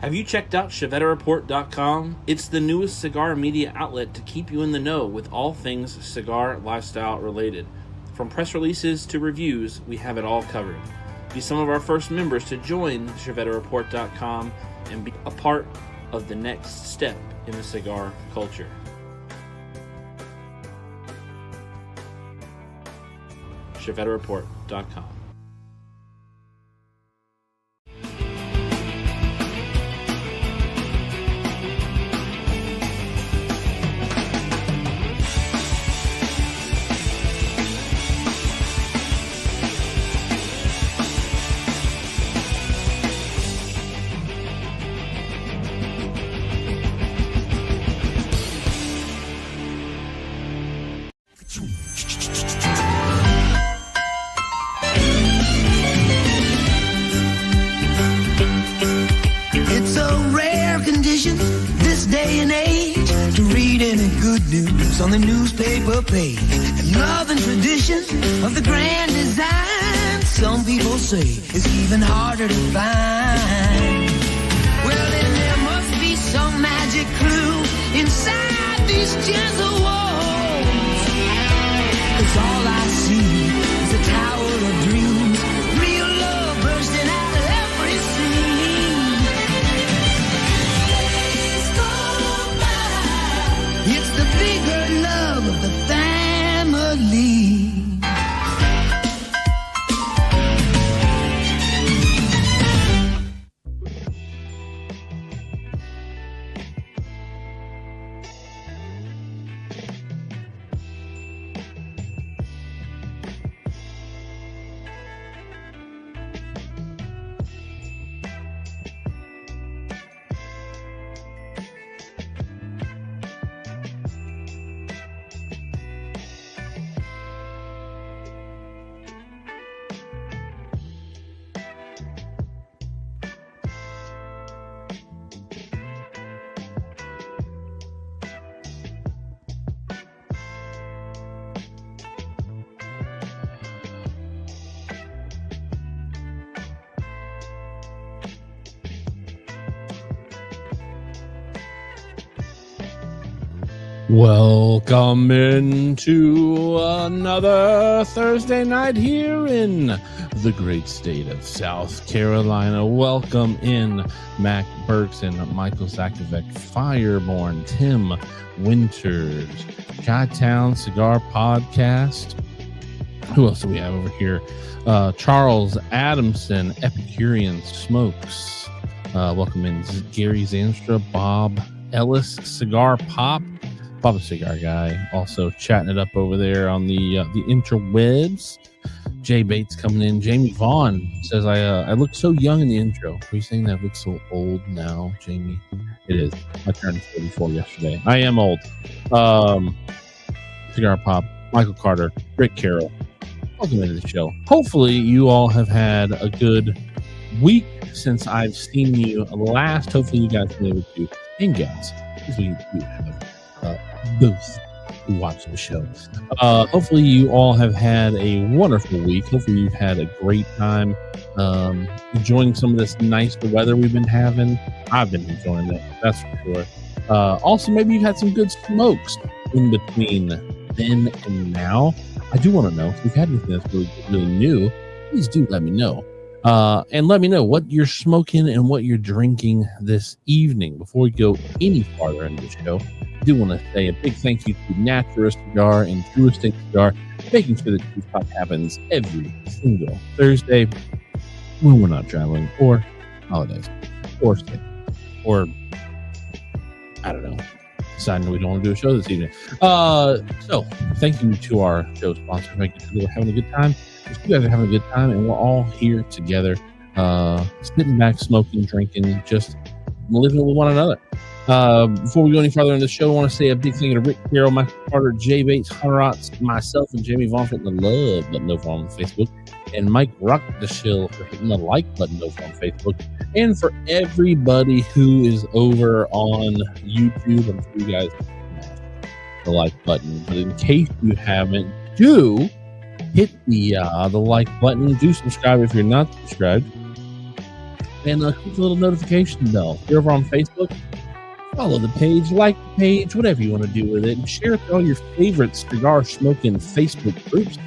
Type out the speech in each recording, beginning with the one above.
Have you checked out ChevetteReport.com? It's the newest cigar media outlet to keep you in the know with all things cigar lifestyle related. From press releases to reviews, we have it all covered. Be some of our first members to join ChevetteReport.com and be a part of the next step in the cigar culture. ChevetteReport.com. It's a rare condition this day and age to read any good news on the newspaper page. And love and tradition of the grand design, some people say it's even harder to find. Well, then there must be some magic clue inside these gentle walls. 'Cause all I see is a tower of dreams, real love bursting out of every scene. It's the bigger love of the family. Welcome into another Thursday night here in the great state of South Carolina. Welcome in Mac Burks and Michael Zakovic, Fireborn, Tim Winters, Chi-Town Cigar Podcast. Who else do we have over here? Charles Adamson, Epicurean Smokes. Welcome in Gary Zanstra, Bob Ellis, Cigar Pop. Bob, a cigar guy, also chatting it up over there on the interwebs. Jay Bates coming in. Jamie Vaughn says, I look so young in the intro. Are you saying that I look so old now, Jamie? It is. I turned 44 yesterday. I am old. Cigar Pop, Michael Carter, Rick Carroll. Welcome into the show. Hopefully you all have had a good week since I've seen you last. Hopefully you guys have been able to engage, because we have booth who watch the show. Hopefully you all have had a wonderful week. Hopefully you've had a great time enjoying some of this nice weather we've been having. I've been enjoying it, that's for sure. Also, maybe you've had some good smokes in between then and now. I do want to know if you've had anything that's really new. Please do let me know. And let me know what you're smoking and what you're drinking this evening. Before we go any farther into the show, I do want to say a big thank you to Natura Cigar and True Estate Cigar, making sure that Truth Talk happens every single Thursday when we're not traveling, or holidays, or sick, or I don't know, deciding we don't want to do a show this evening. So thank you to our show sponsor, making sure that we're having a good time. You guys are having a good time, and we're all here together, sitting back, smoking, drinking, just living with one another. Before we go any further in the show, I want to say a big thank you to Rick Carroll, Michael Carter, Jay Bates, Hunter Otts, myself, and Jamie Vaughn for hitting the love button over on Facebook, and Mike Rockdeshill for hitting the like button over on Facebook, and for everybody who is over on YouTube. I'm sure you guys smash the like button, but in case you haven't, do hit the like button. Do subscribe if you're not subscribed. And click the little notification bell. If you're over on Facebook, follow the page, like the page, whatever you want to do with it, and share it to all your favorite cigar smoking Facebook groups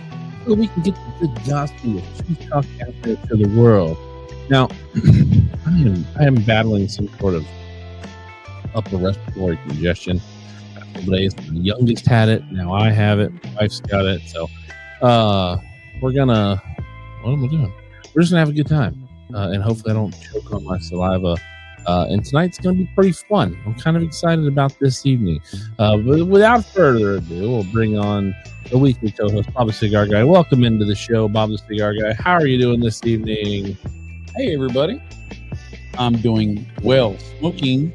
so we can get the good gospel of Chief Talk out there to the world. Now, I am battling some sort of upper respiratory congestion. My youngest had it. Now I have it. My wife's got it. So we're gonna. What am I doing? We're just gonna have a good time, and hopefully I don't choke on my saliva. And tonight's gonna be pretty fun. I'm kind of excited about this evening. But without further ado, we'll bring on the weekly co-host, Bob the Cigar Guy. Welcome into the show, Bob the Cigar Guy. How are you doing this evening? Hey, everybody. I'm doing well. Smoking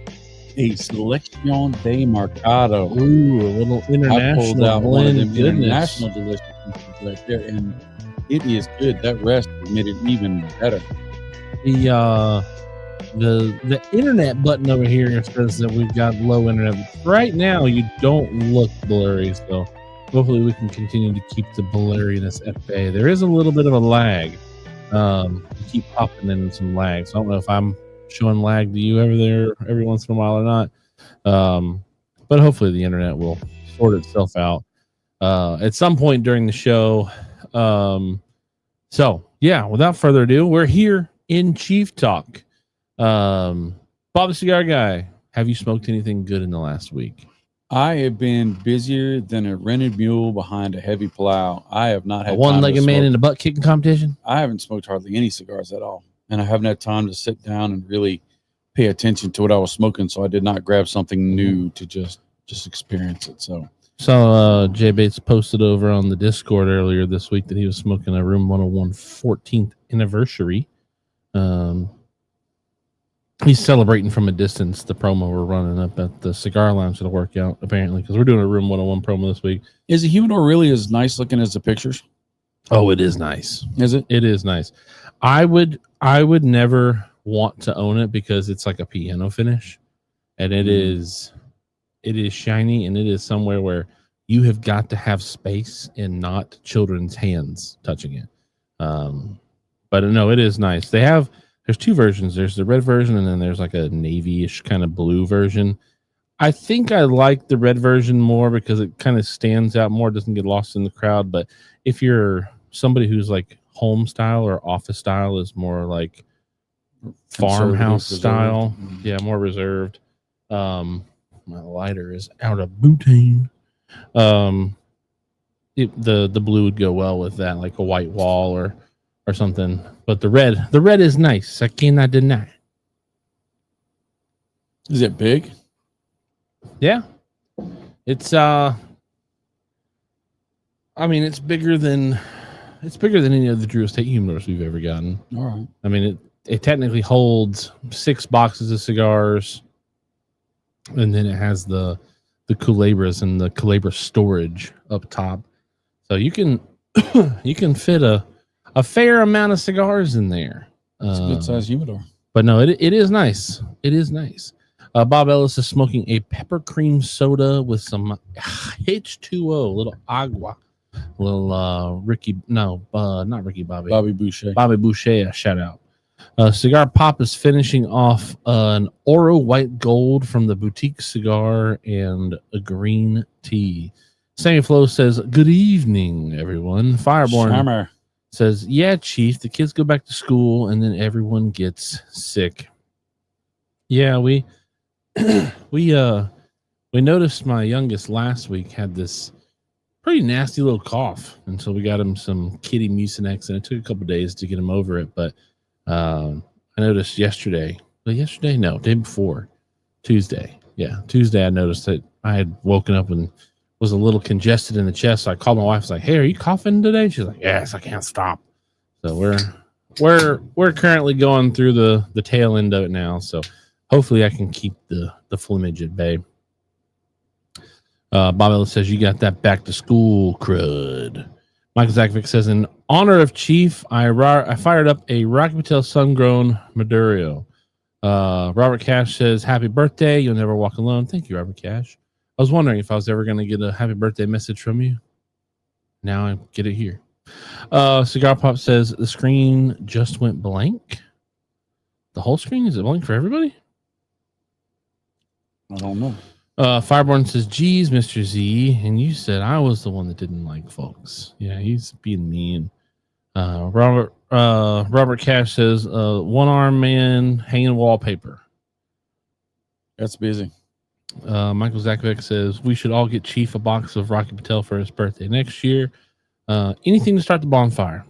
a Selection de Mercado. Ooh, a little international I pulled out one of them goodness. international delicious right there, and it is good. That rest made it even better. The internet button over here says that we've got low internet. Right now, you don't look blurry, so hopefully we can continue to keep the blurriness at bay. There is a little bit of a lag. You keep popping in some lag. So I don't know if I'm showing lag to you over there every once in a while or not. But hopefully the internet will sort itself out at some point during the show. So yeah, without further ado, we're here in Chief Talk. Bob the Cigar Guy, have you smoked anything good in the last week? I have been busier than a rented mule behind a heavy plow. I have not had A one-legged man in a butt kicking competition? I haven't smoked hardly any cigars at all, and I haven't had time to sit down and really pay attention to what I was smoking, so I did not grab something new to just experience it. So Jay Bates posted over on the Discord earlier this week that he was smoking a Room 101 14th anniversary. He's celebrating from a distance the promo we're running up at the Cigar Lounge to work out, apparently, because we're doing a Room 101 promo this week. is the humidor really as nice looking as the pictures? Oh, it is nice. Is it? It is nice. I would never want to own it because it's like a piano finish, and it is shiny, and it is somewhere where you have got to have space and not children's hands touching it. But no, it is nice. There's two versions. There's the red version, and then there's like a navy-ish kind of blue version. I think I like the red version more because it kind of stands out more, doesn't get lost in the crowd. But if you're somebody who's like home style or office style, is more like farmhouse style, yeah, more reserved. My lighter is out of butane. The blue would go well with that, like a white wall or something. But the red is nice. I cannot deny. Is it big? Yeah. It's I mean, it's bigger than any of the Drew Estate humidors we've ever gotten. All right. I mean, it technically holds 6 boxes of cigars, and then it has the culebras and the culebra storage up top, so you can fit a fair amount of cigars in there. It's a good sized humidor. But no, it is nice. It is nice. Bob Ellis is smoking a pepper cream soda with some H2O, little agua, little not Ricky Bobby. Bobby Boucher. Bobby Boucher, a shout out. Cigar Pop is finishing off an Oro White Gold from the Boutique Cigar and a green tea. Sammy Flo says, "Good evening, everyone." Fireborn Shammer says, "Yeah, Chief, the kids go back to school and then everyone gets sick." Yeah, we noticed my youngest last week had this pretty nasty little cough until we got him some kitty Mucinex, and it took a couple days to get him over it. But I noticed day before, Tuesday. Yeah, Tuesday I noticed that I had woken up and was a little congested in the chest. So I called my wife. I was like, "Hey, are you coughing today?" She's like, "Yes, I can't stop." So we're currently going through the tail end of it now. So hopefully I can keep the flimage at bay. Bob Ellis says, "You got that back to school crud." Michael Zakovic says, "In honor of Chief, I fired up a Rocky Patel Sun-Grown Maduro." Robert Cash says, "Happy birthday. You'll never walk alone." Thank you, Robert Cash. I was wondering if I was ever going to get a happy birthday message from you. Now I get it here. Cigar Pop says, "The screen just went blank." the whole screen? Is it blank for everybody? I don't know. Fireborn says, geez, Mr. Z. And you said I was the one that didn't like folks. Yeah, he's being mean. Robert Cash says, one-arm man hanging wallpaper. That's busy. Michael Zakovic says, we should all get Chief a box of Rocky Patel for his birthday next year. Anything to start the bonfire.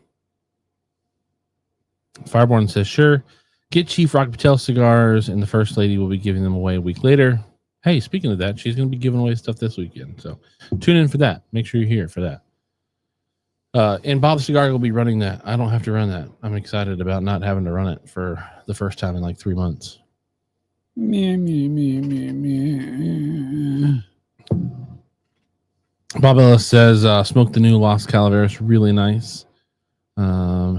Fireborn says, sure. Get Chief Rocky Patel cigars, and the First Lady will be giving them away a week later. Hey, speaking of that, she's going to be giving away stuff this weekend. So tune in for that. Make sure you're here for that. And Bob Cigar will be running that. I don't have to run that. I'm excited about not having to run it for the first time in like 3 months. Bob Ellis says, smoke the new Los Calaveras. Really nice.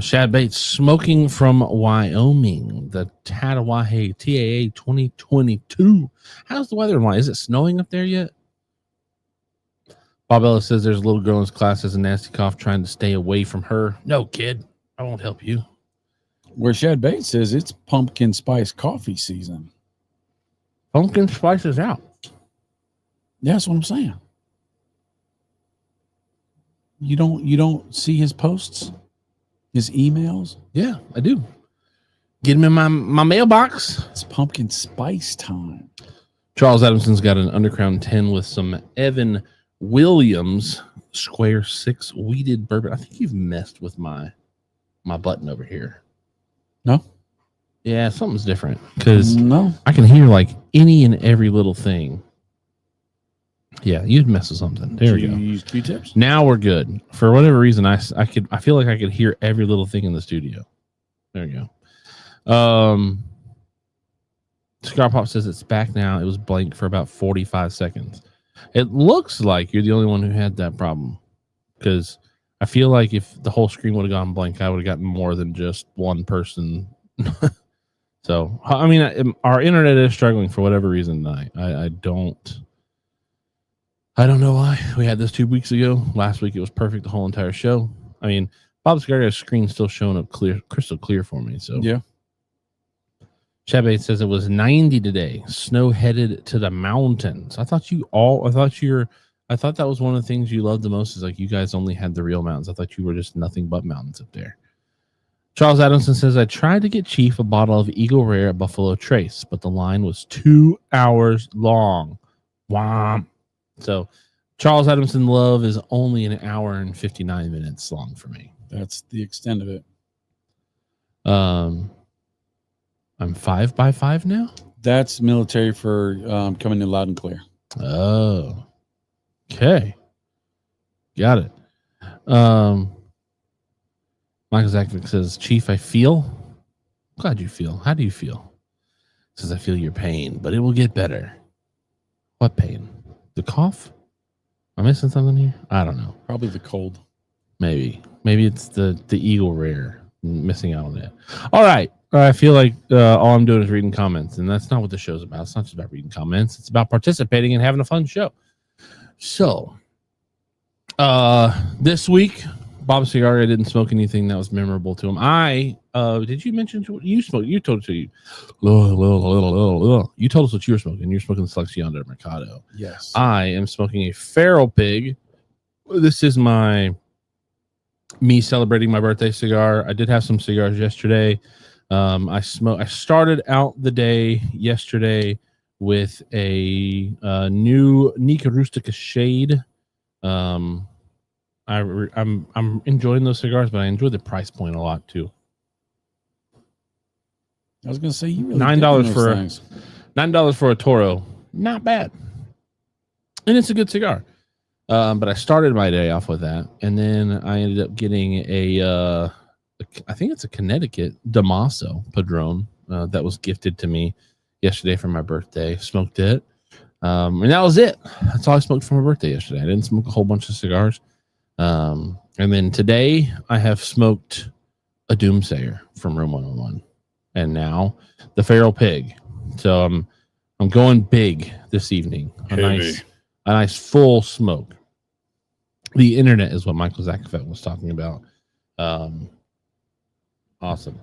Shad Bates, smoking from Wyoming, the Tatawahe TAA 2022. How's the weather in Wyoming? Is it snowing up there yet? Bob Ellis says there's a little girl in his class has a nasty cough trying to stay away from her. No, kid, I won't help you. Where Shad Bates says it's pumpkin spice coffee season. Pumpkin spice is out. Yeah, that's what I'm saying. You don't see his posts? His emails? Yeah, I do. Get him in my mailbox. It's pumpkin spice time. Charles Adamson's got an Undercrown 10 with some Evan Williams Square 6 weeded bourbon. I think you've messed with my button over here. No? Yeah, something's different. Because no, I can hear like any and every little thing. Yeah, you'd mess with something. There we go. Use Q-tips? Now we're good. For whatever reason, I feel like I could hear every little thing in the studio. There you go. Cigar Pop says it's back now. It was blank for about 45 seconds. It looks like you're the only one who had that problem. Because I feel like if the whole screen would have gone blank, I would have gotten more than just one person. So, I mean, our internet is struggling for whatever reason tonight. I don't know why. We had this 2 weeks ago. Last week it was perfect the whole entire show. I mean, Bob Cigar's screen still showing up crystal clear for me. So yeah. Chabate says it was 90 today. Snow headed to the mountains. I thought that was one of the things you loved the most is like you guys only had the real mountains. I thought you were just nothing but mountains up there. Charles Adamson says, I tried to get Chief a bottle of Eagle Rare Buffalo Trace, but the line was 2 hours long. Wow. So Charles Adamson love is only an hour and 59 minutes long for me. That's the extent of it. I'm 5 by 5 now. That's military for coming in loud and clear. Oh, okay. Got it. Michael Zakovic says, Chief, I feel. Glad you feel. How do you feel? Says, I feel your pain, but it will get better. What pain? The cough? Am I missing something here? I don't know. Probably the cold. Maybe it's the Eagle Rare. Missing out on that. All right. I feel like all I'm doing is reading comments, and that's not what the show's about. It's not just about reading comments. It's about participating and having a fun show. So, this week, Bob Cigar didn't smoke anything that was memorable to him. Did you mention what you smoked? You told us you told us what you were smoking. You're smoking the Selección del Mercado. Yes. I am smoking a Feral Pig. This is me celebrating my birthday cigar. I did have some cigars yesterday. I started out the day yesterday with a new Nica Rustica Shade. I'm enjoying those cigars, but I enjoy the price point a lot too. I was going to say you really $9 for a Toro, not bad, and it's a good cigar. But I started my day off with that, and then I ended up getting I think it's a Connecticut Damaso Padron that was gifted to me yesterday for my birthday. Smoked it, and that was it. That's all I smoked for my birthday yesterday. I didn't smoke a whole bunch of cigars. And then today I have smoked a Doomsayer from Room 101, and now the Feral Pig. So I'm going big this evening. A nice full smoke. The internet is what Michael Zakovic was talking about. Awesome.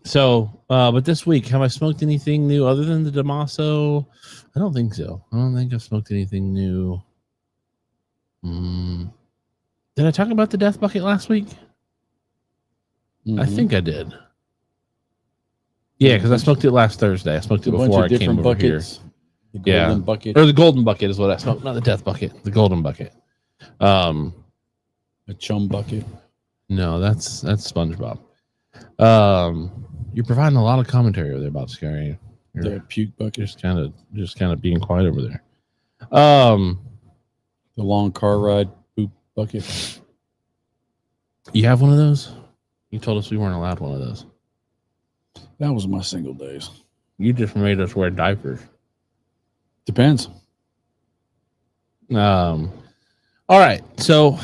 So, but this week, have I smoked anything new other than the Damaso? I don't think so. I don't think I've smoked anything new. Did I talk about the Death Bucket last week? I think I did. Yeah, because I smoked it last Thursday. I smoked it before I came over buckets. here. The golden bucket. Or the Golden Bucket is what I smoked, not the Death Bucket. The Golden Bucket. A chum bucket. No, that's SpongeBob. You're providing a lot of commentary over there, Bob Scary. The puke bucket. Just kind of being quiet over there. The long car ride poop bucket. You have one of those? You told us we weren't allowed one of those. That was my single days. You just made us wear diapers. Depends. All right. So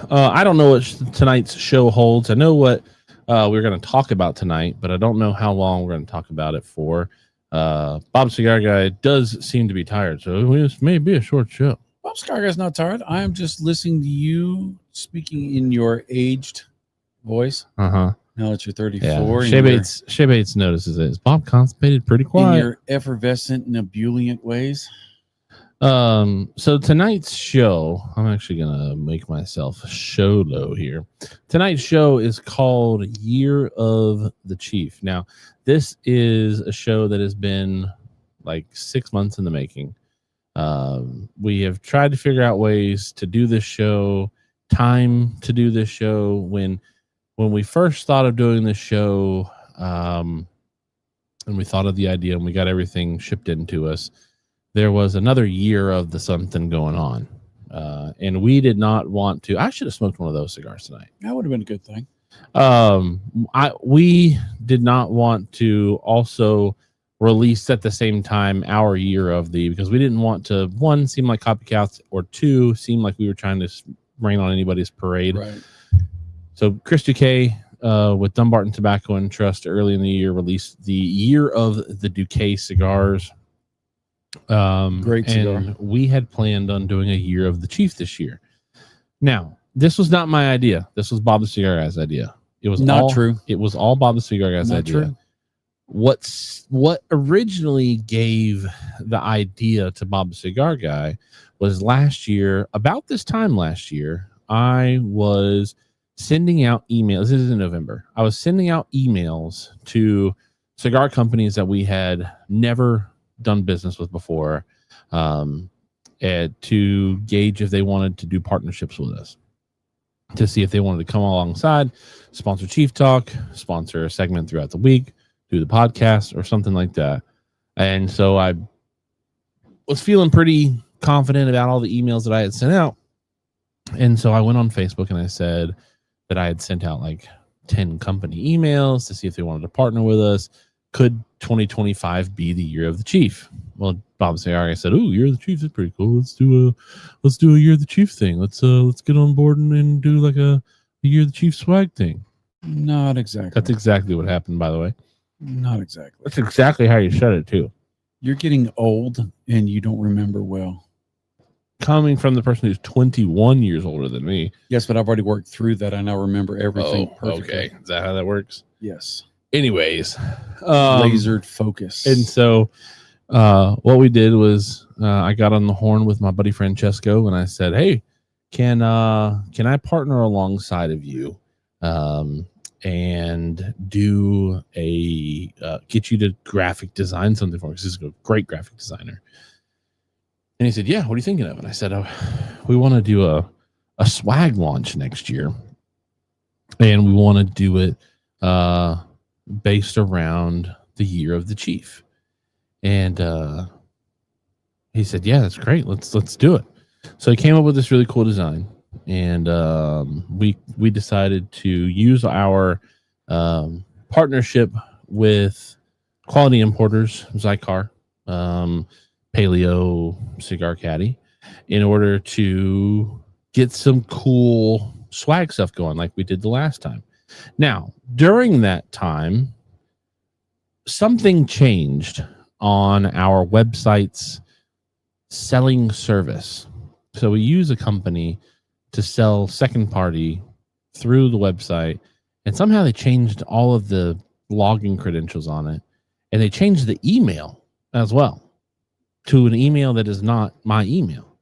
I don't know what tonight's show holds. I know what we're going to talk about tonight, but I don't know how long we're going to talk about it for. Bob Cigar Guy does seem to be tired, so this may be a short show. Bob Cigar Guy's not tired. I am just listening to you speaking in your aged voice. Uh-huh. Now that you're 34. Yeah. Shea Bates notices it. Is Bob constipated pretty quiet? In your effervescent and ebullient ways. So tonight's show, I'm actually gonna make myself show low here. Tonight's show is called Year of the Chief. Now, this is a show that has been like 6 months in the making. We have tried to figure out ways to do this show, time to do this show. When we first thought of doing this show, and we thought of the idea and we got everything shipped into us, there was another year of the something going on. And we did not want to. I should have smoked one of those cigars tonight. That would have been a good thing. We did not want to also release at the same time our year of because we didn't want to, one, seem like copycats, or two, seem like we were trying to rain on anybody's parade. Right. So Chris Duque with Dumbarton Tobacco and Trust early in the year released the Year of the Duque cigars. Great cigar. And we had planned on doing a Year of the Chief this year. Now, this was not my idea. This was Bob the Cigar Guy's idea. It was not true. It was all Bob the Cigar Guy's idea. True. What originally gave the idea to Bob the Cigar Guy was last year, about this time last year, I was sending out emails. This is in November. I was sending out emails to cigar companies that we had never done business with before, and to gauge if they wanted to do partnerships with us, to see if they wanted to come alongside, sponsor Chief Talk, sponsor a segment throughout the week, do the podcast or something like that. And so I was feeling pretty confident about all the emails that I had sent out. And so I went on Facebook and I said that I had sent out like 10 company emails to see if they wanted to partner with us. Could 2025 be the Year of the Chief? Well, Bob Cigar said, "Oh, Year of the Chief is pretty cool. Let's do a Year of the Chief thing. Let's get on board and do like a Year of the Chief swag thing." Not exactly. That's exactly what happened, by the way. Not exactly. That's exactly how you said it too. You're getting old and you don't remember well. Coming from the person who's 21 years older than me. Yes, but I've already worked through that. I now remember everything perfectly. Okay. Is that how that works? Yes. Anyways, lasered focus. And so what we did was I got on the horn with my buddy Francesco and I said, "Hey, can I partner alongside of you and do get you to graphic design something for me?" Because he's a great graphic designer. And he said, "Yeah, what are you thinking of?" And I said, "We want to do a swag launch next year, and we want to do it based around the Year of the Chief." And he said, "Yeah, that's great. Let's do it." So he came up with this really cool design, and we decided to use our partnership with quality importers, Zycar, Paleo, Cigar Caddy, in order to get some cool swag stuff going like we did the last time. Now, during that time, something changed on our website's selling service. So we use a company to sell second party through the website, and somehow they changed all of the login credentials on it, and they changed the email as well to an email that is not my email.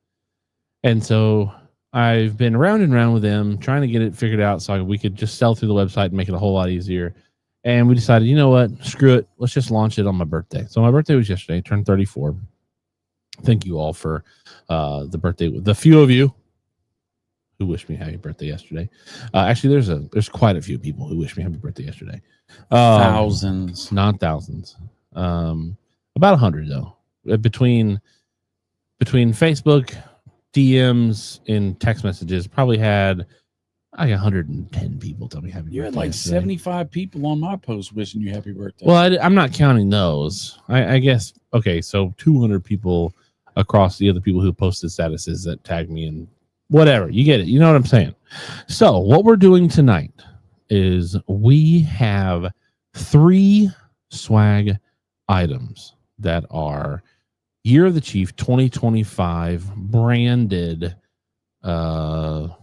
And so I've been round and round with them trying to get it figured out so we could just sell through the website and make it a whole lot easier. And we decided, you know what? Screw it. Let's just launch it on my birthday. So my birthday was yesterday. I turned 34. Thank you all for the birthday. The few of you who wished me happy birthday yesterday. Actually, there's quite a few people who wished me happy birthday yesterday. Thousands, not thousands. About 100 though. Between Facebook, DMs, and text messages, probably had like 110 people tell me happy birthday. You had like yesterday. 75 people on my post wishing you happy birthday. Well, I'm not counting those. I guess, okay, so 200 people across the other people who posted statuses that tagged me and whatever. You get it. You know what I'm saying? So what we're doing tonight is we have 3 swag items that are Year of the Chief 2025 branded cigar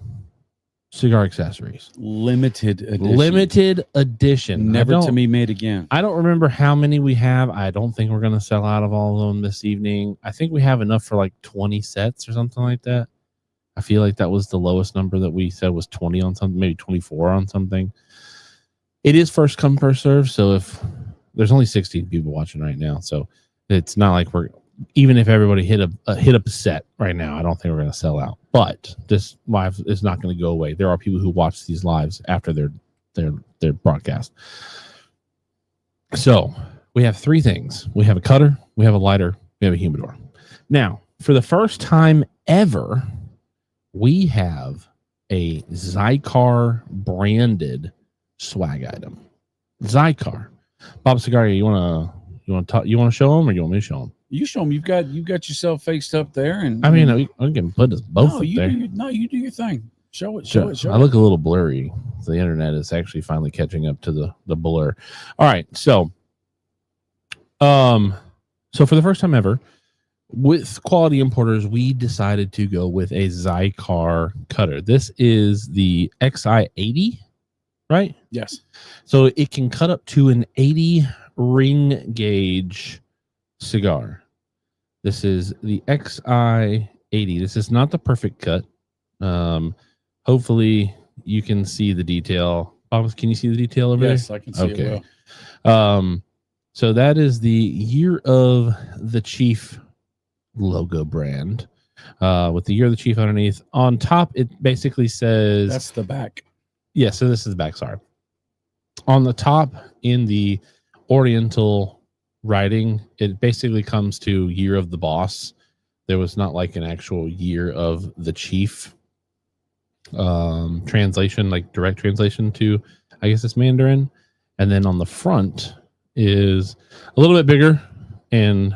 accessories. Limited edition. Never to be made again. I don't remember how many we have. I don't think we're going to sell out of all of them this evening. I think we have enough for like 20 sets or something like that. I feel like that was the lowest number that we said was 20 on something, maybe 24 on something. It is first come, first serve. So if there's only 16 people watching right now, so it's not like even if everybody hit a set right now, I don't think we're going to sell out. But this live is not going to go away. There are people who watch these lives after their broadcast. So we have 3 things. We have a cutter, we have a lighter, we have a humidor. Now, for the first time ever, we have a Zycar branded swag item. Zycar. Bob Cigar, you want to show them, or you want me to show them? You show them. You've got yourself faced up there, and I mean, I can put us both up there. You do your thing. Show it. I look a little blurry. So the internet is actually finally catching up to the blur. All right, so for the first time ever, with Quality Importers, we decided to go with a Zycar cutter. This is the XI80, right? Yes. So it can cut up to an 80 ring gauge cigar. This is the XI80. This is not the perfect cut. Hopefully you can see the detail. Bob, can you see the detail over there? Yes, I can see it well. So that is the Year of the Chief logo brand with the Year of the Chief underneath. On top, it basically says... That's the back. Yeah, so this is the back, sorry. On the top, in the Oriental writing, it basically comes to Year of the Boss. There was not like an actual Year of the Chief translation, like direct translation to, I guess it's Mandarin. And then on the front is a little bit bigger and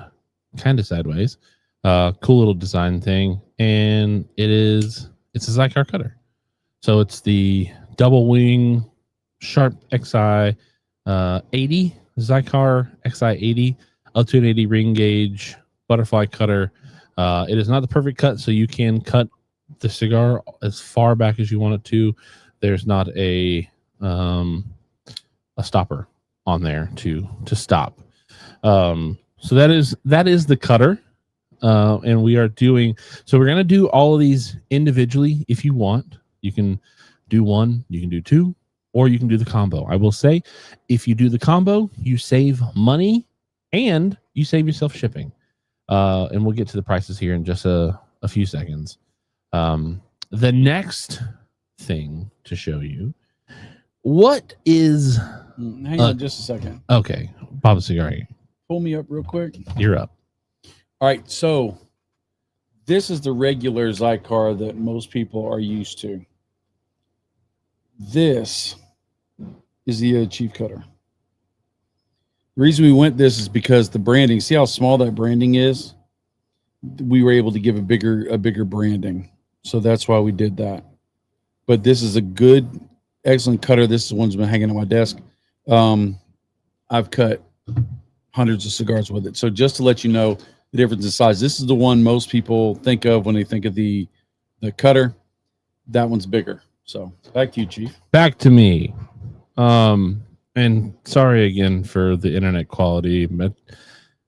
kind of sideways. Cool little design thing. And it's a Zycar cutter. So it's the double wing Sharp XI 80, Zycar XI80, up to an 80 ring gauge butterfly cutter. It is not the perfect cut, so you can cut the cigar as far back as you want it to. There's not a stopper on there to stop. So that is the cutter. And we are doing, so we're going to do all of these individually. If you want, you can do one, you can do 2, or you can do the combo. I will say, if you do the combo, you save money and you save yourself shipping. And we'll get to the prices here in just a few seconds. The next thing to show you, what is... Hang on just a second. Okay. Bob Cigar. Pull me up real quick. You're up. All right, so this is the regular Zycar that most people are used to. This is the Chief Cutter. The reason we went this is because the branding, see how small that branding is? We were able to give a bigger branding. So that's why we did that. But this is a good, excellent cutter. This is the one that's been hanging on my desk. I've cut hundreds of cigars with it. So just to let you know the difference in size, this is the one most people think of when they think of the cutter. That one's bigger. So back to you, Chief. Back to me. And And sorry again for the internet quality, but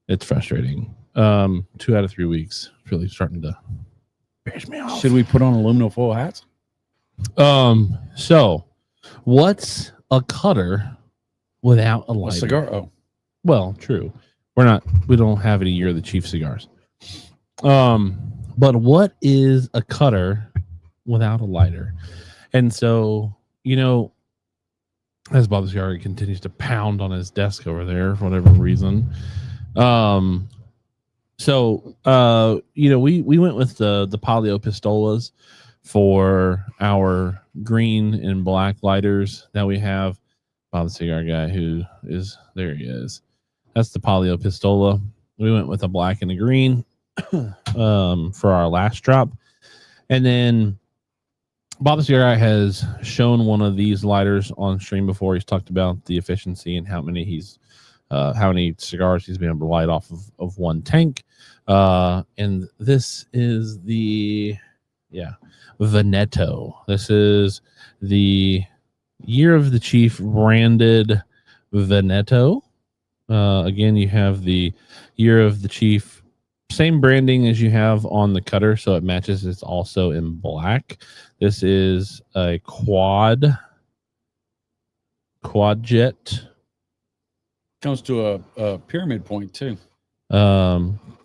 it's frustrating. 2 out of 3 weeks really starting to piss me off. Should we put on aluminum foil hats? So what's a cutter without a A lighter? cigar? Oh, Well, true. We don't have any Year of the Chief cigars. But what is a cutter without a lighter? And so, as Bob Cigar continues to pound on his desk over there for whatever reason. We went with the Palio Pistolas for our green and black lighters that we have. Bob the Cigar Guy, who is there, he is. That's the Palio Pistola. We went with a black and a green for our last drop, and then Bob the Cigar Guy has shown one of these lighters on stream before. He's talked about the efficiency and how many cigars he's been able to light off of one tank. And this is the Veneto. This is the Year of the Chief branded Veneto. Again, you have the Year of the Chief, same branding as you have on the cutter, so it matches. It's also in black. This is a quad jet. comes to a pyramid point too.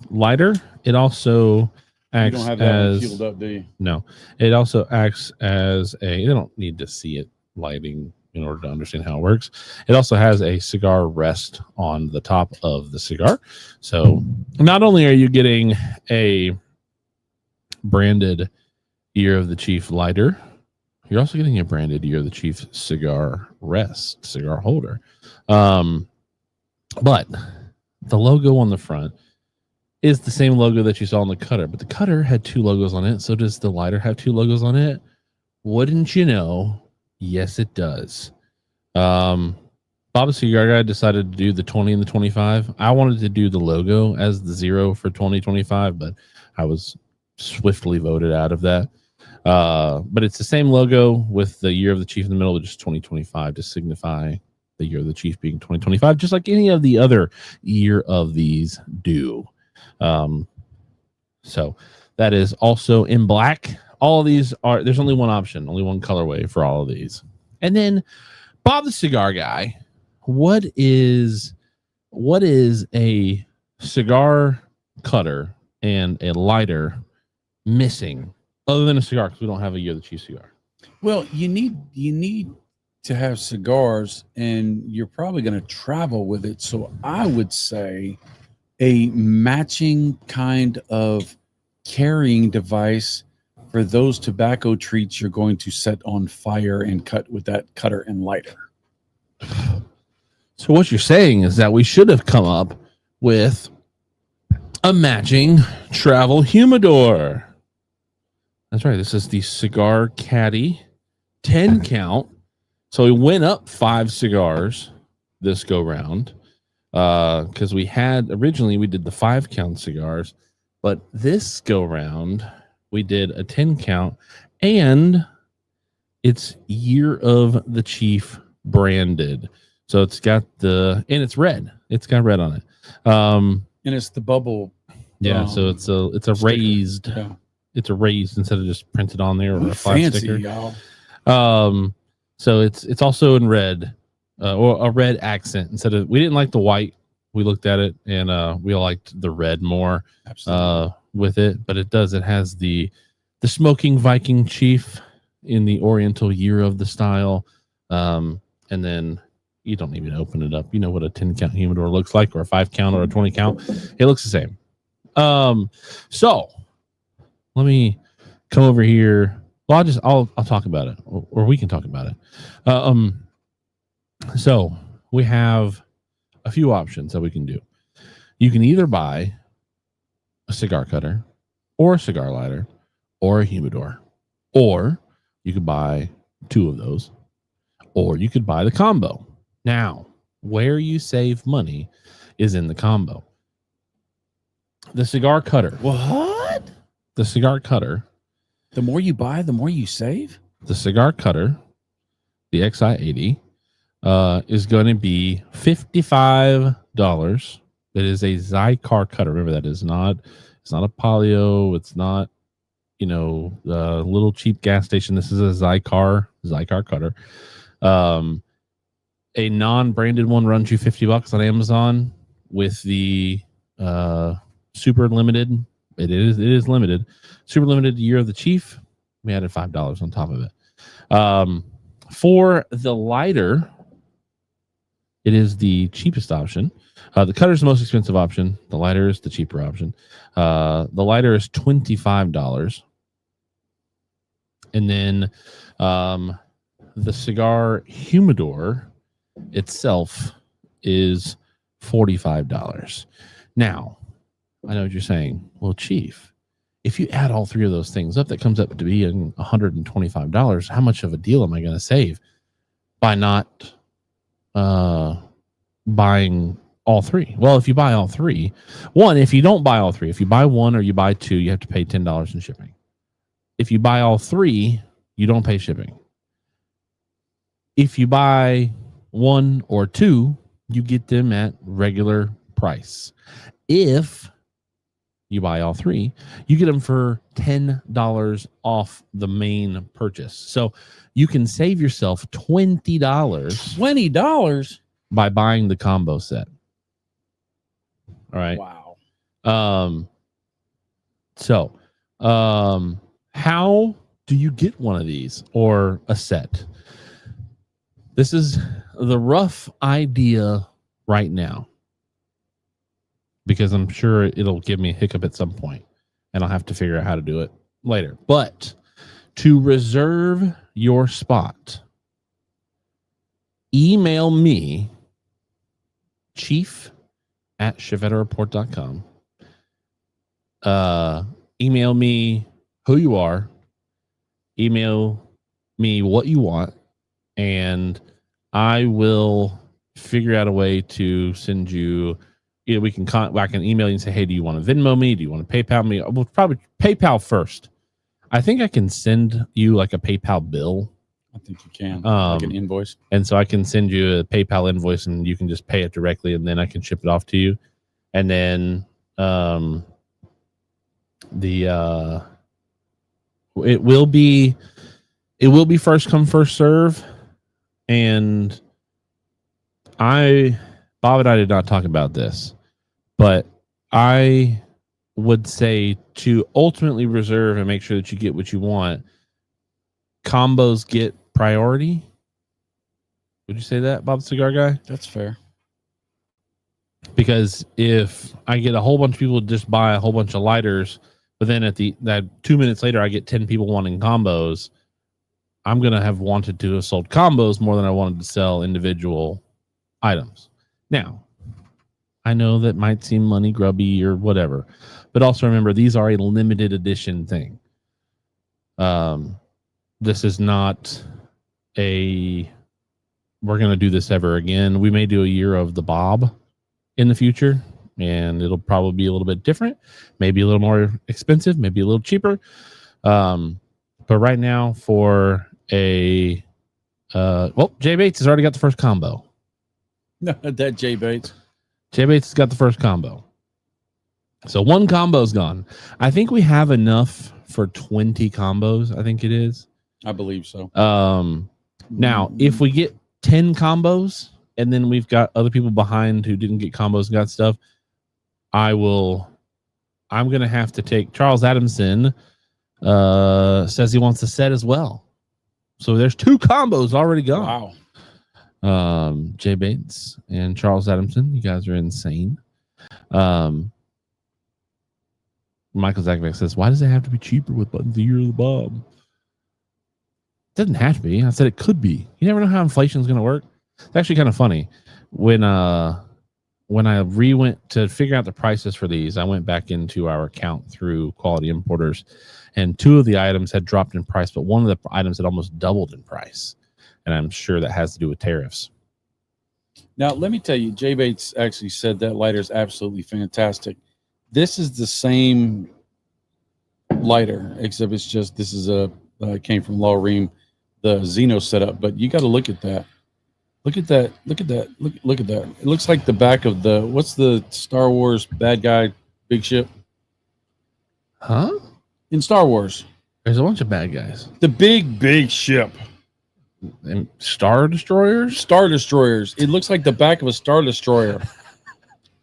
Lighter. It also You acts don't have that one as fueled up, do you? no. It also acts as a. You don't need to see it lighting in order to understand how it works. It also has a cigar rest on the top of the cigar. So not only are you getting a branded Year of the Chief lighter, you're also getting a branded Year of the Chief cigar rest, cigar holder. But the logo on the front is the same logo that you saw on the cutter, but the cutter had 2 logos on it. So does the lighter have 2 logos on it? Wouldn't you know? Yes, it does. Bob the Cigar Guy decided to do the 20 and the 25. I wanted to do the logo as the 0 for 2025, but I was swiftly voted out of that. But it's the same logo with the Year of the Chief in the middle, just 2025 to signify the Year of the Chief being 2025, just like any of the other year of these do. So that is also in black. All of these are, there's only one option, only one colorway for all of these. And then Bob the Cigar Guy, what is a cigar cutter and a lighter missing other than a cigar? Because we don't have a Year of the Chief cigar. Well, you need to have cigars, and you're probably going to travel with it. So I would say a matching kind of carrying device for those tobacco treats you're going to set on fire and cut with that cutter and lighter. So what you're saying is that we should have come up with a matching travel humidor. That's right. This is the Cigar Caddy 10 count. So we went up 5 cigars this go round because we did the 5 count cigars, but this go round we did a 10 count, and it's Year of the Chief branded. So it's got and it's red. It's got red on it. And it's the bubble. Yeah. So it's a sticker. raised. Yeah. It's a raised instead of just printed on there or a flat Fancy, sticker. y'all. So it's also in red, or a red accent instead of. We didn't like the white. We looked at it and we liked the red more. Absolutely. With it, but it has the smoking Viking chief in the Oriental Year of the style, and then you don't even open it up. You know what a 10 count humidor looks like, or a 5 count, or a 20 count. It looks the same. So let me come over here. Well, I'll talk about it, or we can talk about it. So we have a few options that we can do. You can either buy a cigar cutter or a cigar lighter or a humidor, or you could buy 2 of those, or you could buy the combo. Now, where you save money is in the combo. The cigar cutter. What? The cigar cutter. The more you buy, the more you save? The cigar cutter, the XI80, is going to be $55. It is a Zycar cutter. Remember, that is not. It's not a Palio. It's not, a little cheap gas station. This is a Zycar cutter. A non-branded one runs you $50 on Amazon with the super limited. It is limited. Super limited year of the chief. We added $5 on top of it. For the lighter, it is the cheapest option. The cutter is the most expensive option. The lighter is the cheaper option. The lighter is $25. And then the cigar humidor itself is $45. Now, I know what you're saying. Well, Chief, if you add all three of those things up, that comes up to be $125. How much of a deal am I going to save by not buying all three? Well, if you buy all three, if you don't buy all three, if you buy one or you buy two, you have to pay $10 in shipping. If you buy all three, you don't pay shipping. If you buy one or two, you get them at regular price. If you buy all three, you get them for $10 off the main purchase. So you can save yourself $20. $20 by buying the combo set. All right. Wow. How do you get one of these or a set? This is the rough idea right now, because I'm sure it'll give me a hiccup at some point and I'll have to figure out how to do it later. But to reserve your spot, email me, chief@chevettareport.com. Email me who you are, email me what you want, and I will figure out a way to send you. I can email you and say, hey, do you want to Venmo me? Do you want to PayPal me? We'll probably PayPal first. I think I can send you like a PayPal bill. I think you can, like an invoice. And so I can send you a PayPal invoice and you can just pay it directly, and then I can ship it off to you. And then it will be first come, first serve. And Bob and I did not talk about this, but I would say to ultimately reserve and make sure that you get what you want, combos get priority. Would you say that, Bob the Cigar Guy? That's fair. Because if I get a whole bunch of people to just buy a whole bunch of lighters, but then that 2 minutes later I get 10 people wanting combos, I'm going to have wanted to have sold combos more than I wanted to sell individual items. Now, I know that might seem money grubby or whatever, but also remember, these are a limited edition thing. This is not we're going to do this ever again. We may do a year of the Bob in the future, and it'll probably be a little bit different, maybe a little more expensive, maybe a little cheaper. But right now for Jay Bates has already got the first combo. No, that Jay Bates. Jay Bates has got the first combo. So one combo's gone. I think we have enough for 20 combos. I think it is. I believe so. Now, if we get 10 combos and then we've got other people behind who didn't get combos and got stuff, I'm going to have to take Charles Adamson. Says he wants a set as well. So there's 2 combos already gone. Wow. Jay Bates and Charles Adamson, you guys are insane. Michael Zakvek says, why does it have to be cheaper with the year of the Bob? It doesn't have to be. I said it could be. You never know how inflation is going to work. It's actually kind of funny. When I went to figure out the prices for these, I went back into our account through Quality Importers, and 2 of the items had dropped in price, but one of the items had almost doubled in price. And I'm sure that has to do with tariffs. Now, let me tell you, Jay Bates actually said that lighter is absolutely fantastic. This is the same lighter, except it's just came from Law Ream, the Xeno setup. But you got to look at that. Look at that. Look at that. Look at that. It looks like the back of what's the Star Wars bad guy big ship? Huh? In Star Wars. There's a bunch of bad guys. The big ship. And Star Destroyers? Star Destroyers. It looks like the back of a Star Destroyer.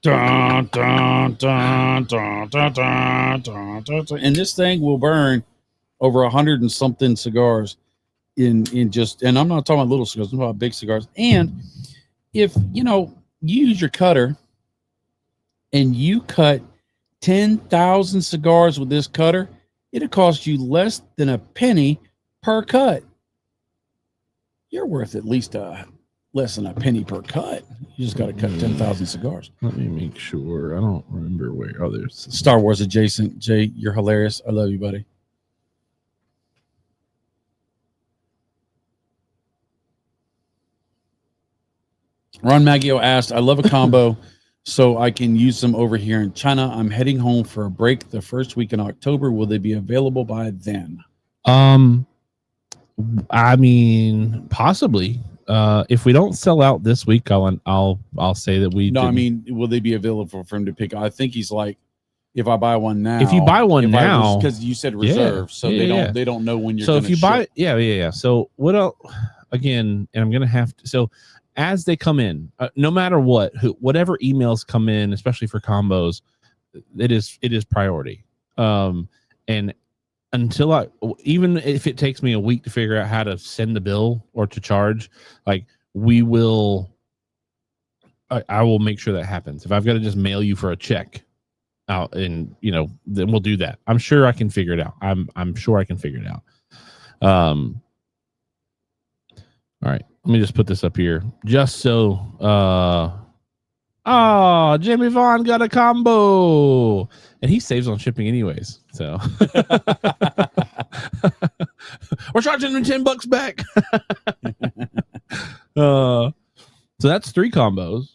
Dun, dun, dun, dun, dun, dun, dun, dun, dun. And this thing will burn over 100 and something cigars in just, and I'm not talking about little cigars, I'm talking about big cigars. And if you use your cutter and you cut 10,000 cigars with this cutter, it'll cost you less than a penny per cut. You're worth at least less than a penny per cut. You just got to cut 10,000 cigars. Let me make sure. I don't remember where. Oh, there's Star Wars adjacent. Jay, you're hilarious. I love you, buddy. Ron Maggio asked, I love a combo, so I can use them over here in China. I'm heading home for a break the first week in October. Will they be available by then? I mean, possibly. If we don't sell out this week, I'll say that we. No, didn't. I mean, will they be available for him to pick? I think he's like, if I buy one now. If you buy one now, because you said reserve, so they don't know when you're. So if you buy, yeah. So what else? Again, and I'm gonna have to. So as they come in, no matter whatever emails come in, especially for combos, it is priority. And until even if it takes me a week to figure out how to send the bill or to charge, like I will make sure that happens. If I've got to just mail you for a check out, and then we'll do that. I'm sure I can figure it out. I'm sure I can figure it out. All right, let me just put this up here just so. Jimmy Vaughn got a combo, and he saves on shipping anyways. So we're charging him $10 back. So that's 3 combos.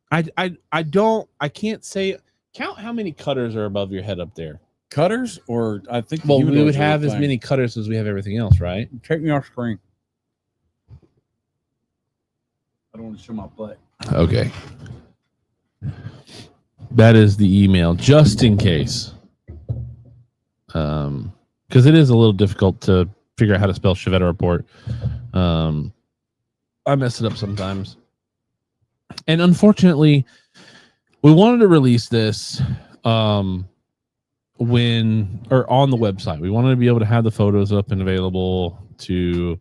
I can't say count how many cutters are above your head up there. Cutters, or I think we would have as many cutters as we have everything else, right? Take me off screen. I don't want to show my butt. Okay. That is the email, just in case. Because it is a little difficult to figure out how to spell Chevetta Report. I mess it up sometimes. And unfortunately, we wanted to release this on the website. We wanted to be able to have the photos up and available for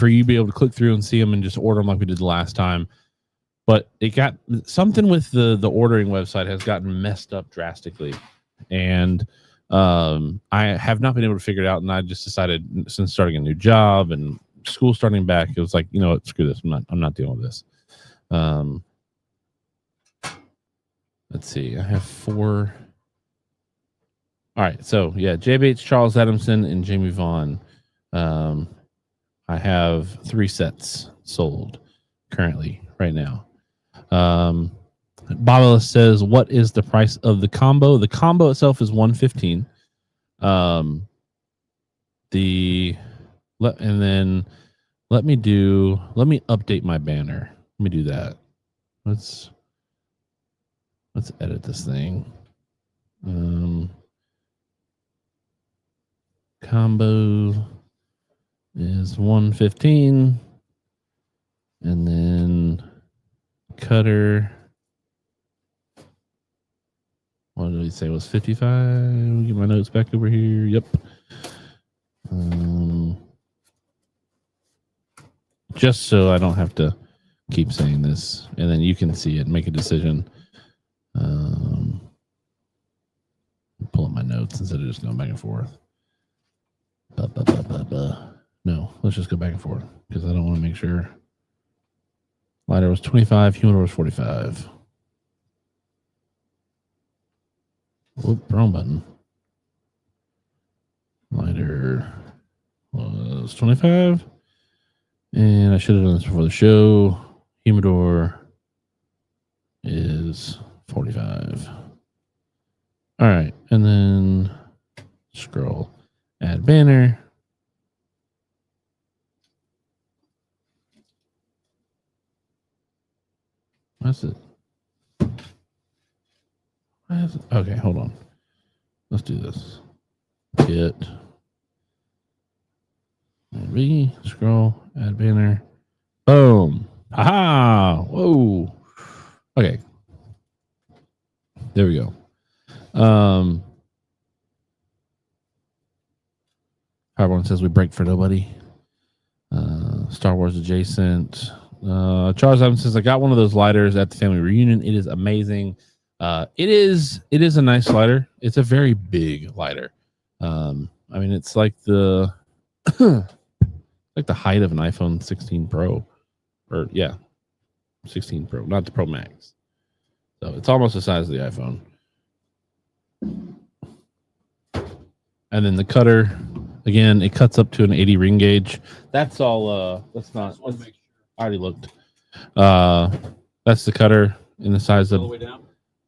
you to be able to click through and see them and just order them like we did the last time. But it got something with the ordering website has gotten messed up drastically. And I have not been able to figure it out. And I just decided, since starting a new job and school starting back, it was like, you know what, screw this. I'm not dealing with this. Let's see. I have 4. All right. So yeah, Jay Bates, Charles Adamson, and Jamie Vaughn. I have 3 sets sold currently right now. Babala says, what is the price of the combo? The combo itself is $115. Let me update my banner. Let me do that. Let's edit this thing. Combo is $115, and then cutter, what did we say was $55? Get my notes back over here. Yep. Just so I don't have to keep saying this, and then you can see it and make a decision. Pull up my notes instead of just going back and forth. No, let's just go back and forth because I don't want to make sure. Lighter was 25, humidor was 45. Whoop, wrong button. Lighter was 25. And I should have done this before the show. Humidor is 45. All right. And then scroll. Add banner. That's it. Okay, hold on. Let's do this. Get B, scroll, add banner. Boom. Aha. Whoa. Okay. There we go. Everyone says we break for nobody. Star Wars adjacent. Charles Evans says I got one of those lighters at the family reunion. It is amazing. It is a nice lighter. It's a very big lighter. I mean, it's like the like the height of an iPhone 16 Pro, or 16 Pro, not the Pro Max. So it's almost the size of the iPhone. And then the cutter, again, it cuts up to an 80 ring gauge. That's all. That's not. I already looked. That's the cutter in the size of. All the way down.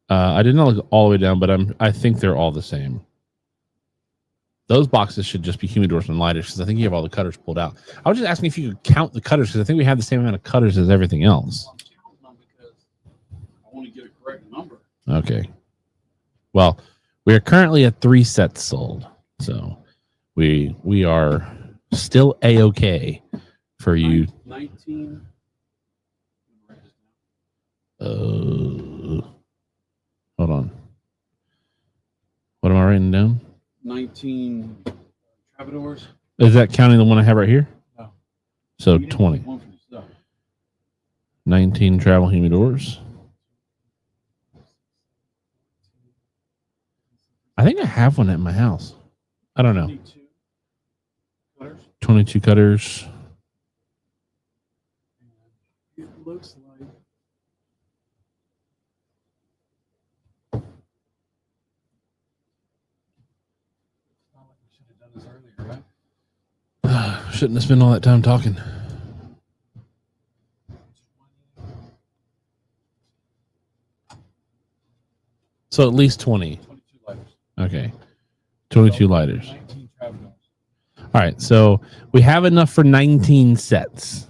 I did not look all the way down, but I think they're all the same. Those boxes should just be humidors and lighters because I think you have all the cutters pulled out. I was just asking if you could count the cutters because I think we have the same amount of cutters as everything else. I'm counting them because I want to get a correct number. Okay. Well, we are currently at 3 sets sold, so we are still A-okay for you. 19. Hold on. What am I writing down? 19 Travadors. Is that counting the one I have right here? No. So 20. 19 travel humidors. I think I have one at my house. I don't know. 22 cutters. It looks like. Earlier, right? Shouldn't have spent all that time talking. So at least 20. 22 lighters. Okay. 22 lighters. 19 Travadors. All right. So we have enough for 19 sets.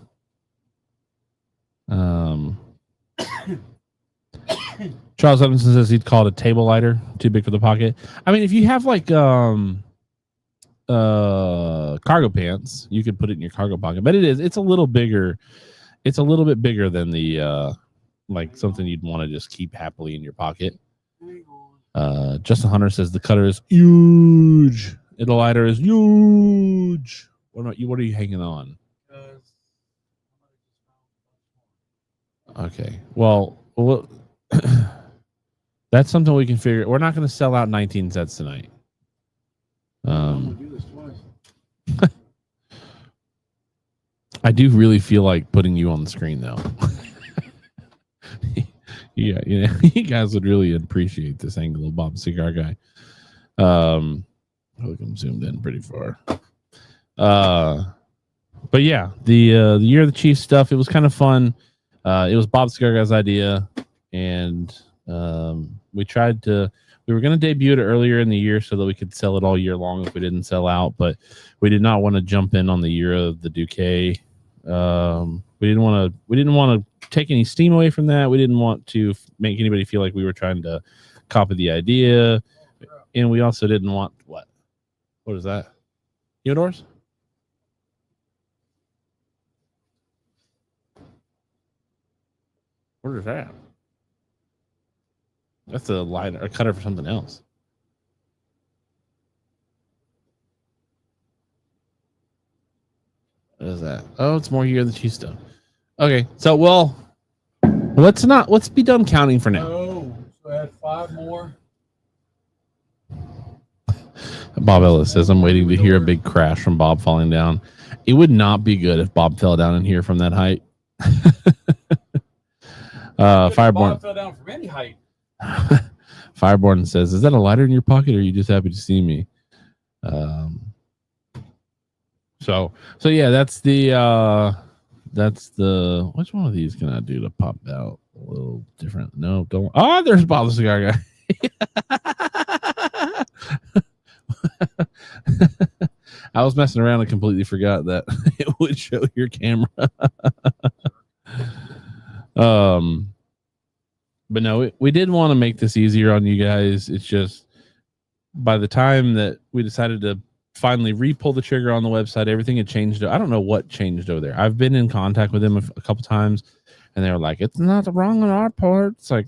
Charles Evanson says he'd call it a table lighter, too big for the pocket. I mean, if you have like cargo pants, you could put it in your cargo pocket, but it's a little bigger. It's a little bit bigger than the like something you'd want to just keep happily in your pocket. Justin Hunter says the cutter is huge. The lighter is huge. What are you hanging on? Okay. Well, that's something we can figure. We're not going to sell out 19 sets tonight. I'm gonna do this twice. I do really feel like putting you on the screen, though. Yeah, you know, you guys would really appreciate this angle of Bob Cigar Guy. Look, I'm zoomed in pretty far. But yeah, the Year of the Chief stuff, it was kind of fun. It was Bob Cigar Guy's idea, and we were going to debut it earlier in the year so that we could sell it all year long if we didn't sell out, but we did not want to jump in on the Year of the Duque. We didn't want to take any steam away from that. We didn't want to make anybody feel like we were trying to copy the idea, and we also didn't want what is that? Humidors? What is that? That's a lighter, a cutter for something else. What is that? Oh, it's more Year of the Chief stuff. Okay, so let's be done counting for now. Oh, so I had 5 more. Bob Ellis says, I'm waiting to hear a big crash from Bob falling down. It would not be good if Bob fell down in here from that height. Fireborn Bob fell down from any height. Fireborn says, is that a lighter in your pocket, or are you just happy to see me? So yeah, that's the which one of these can I do to pop out a little different? No, don't. Oh, there's Bob the Cigar Guy. I was messing around and completely forgot that it would show your camera. But no, we did want to make this easier on you guys. It's just by the time that we decided to finally re-pull the trigger on the website, everything had changed. I don't know what changed over there. I've been in contact with them a couple times, and they were like, "It's not wrong on our part." It's like,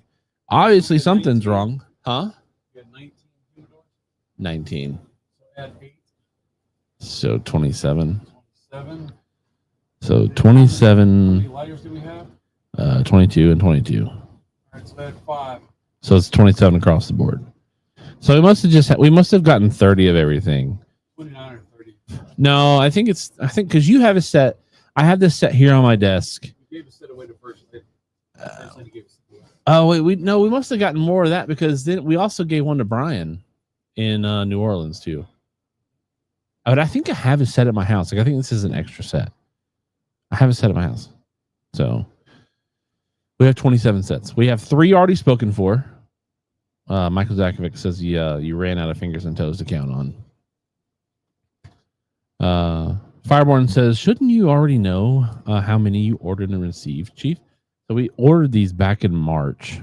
obviously something's wrong, huh? 19. So 27. So 27. How many lighters do we have? 22 and 22. All right, so that's 5. So it's 27 across the board. So we must have gotten 30 of everything. 29 or 30. No, I think because you have a set. I have this set here on my desk. You gave a set away to purchase it. Oh wait, we must have gotten more of that because then we also gave one to Brian in New Orleans too. But I think I have a set at my house. Like I think this is an extra set. I have a set at my house. So we have 27 sets. We have 3 already spoken for. Michael Zakovic says you ran out of fingers and toes to count on. Fireborn says, shouldn't you already know how many you ordered and received, Chief? So we ordered these back in March,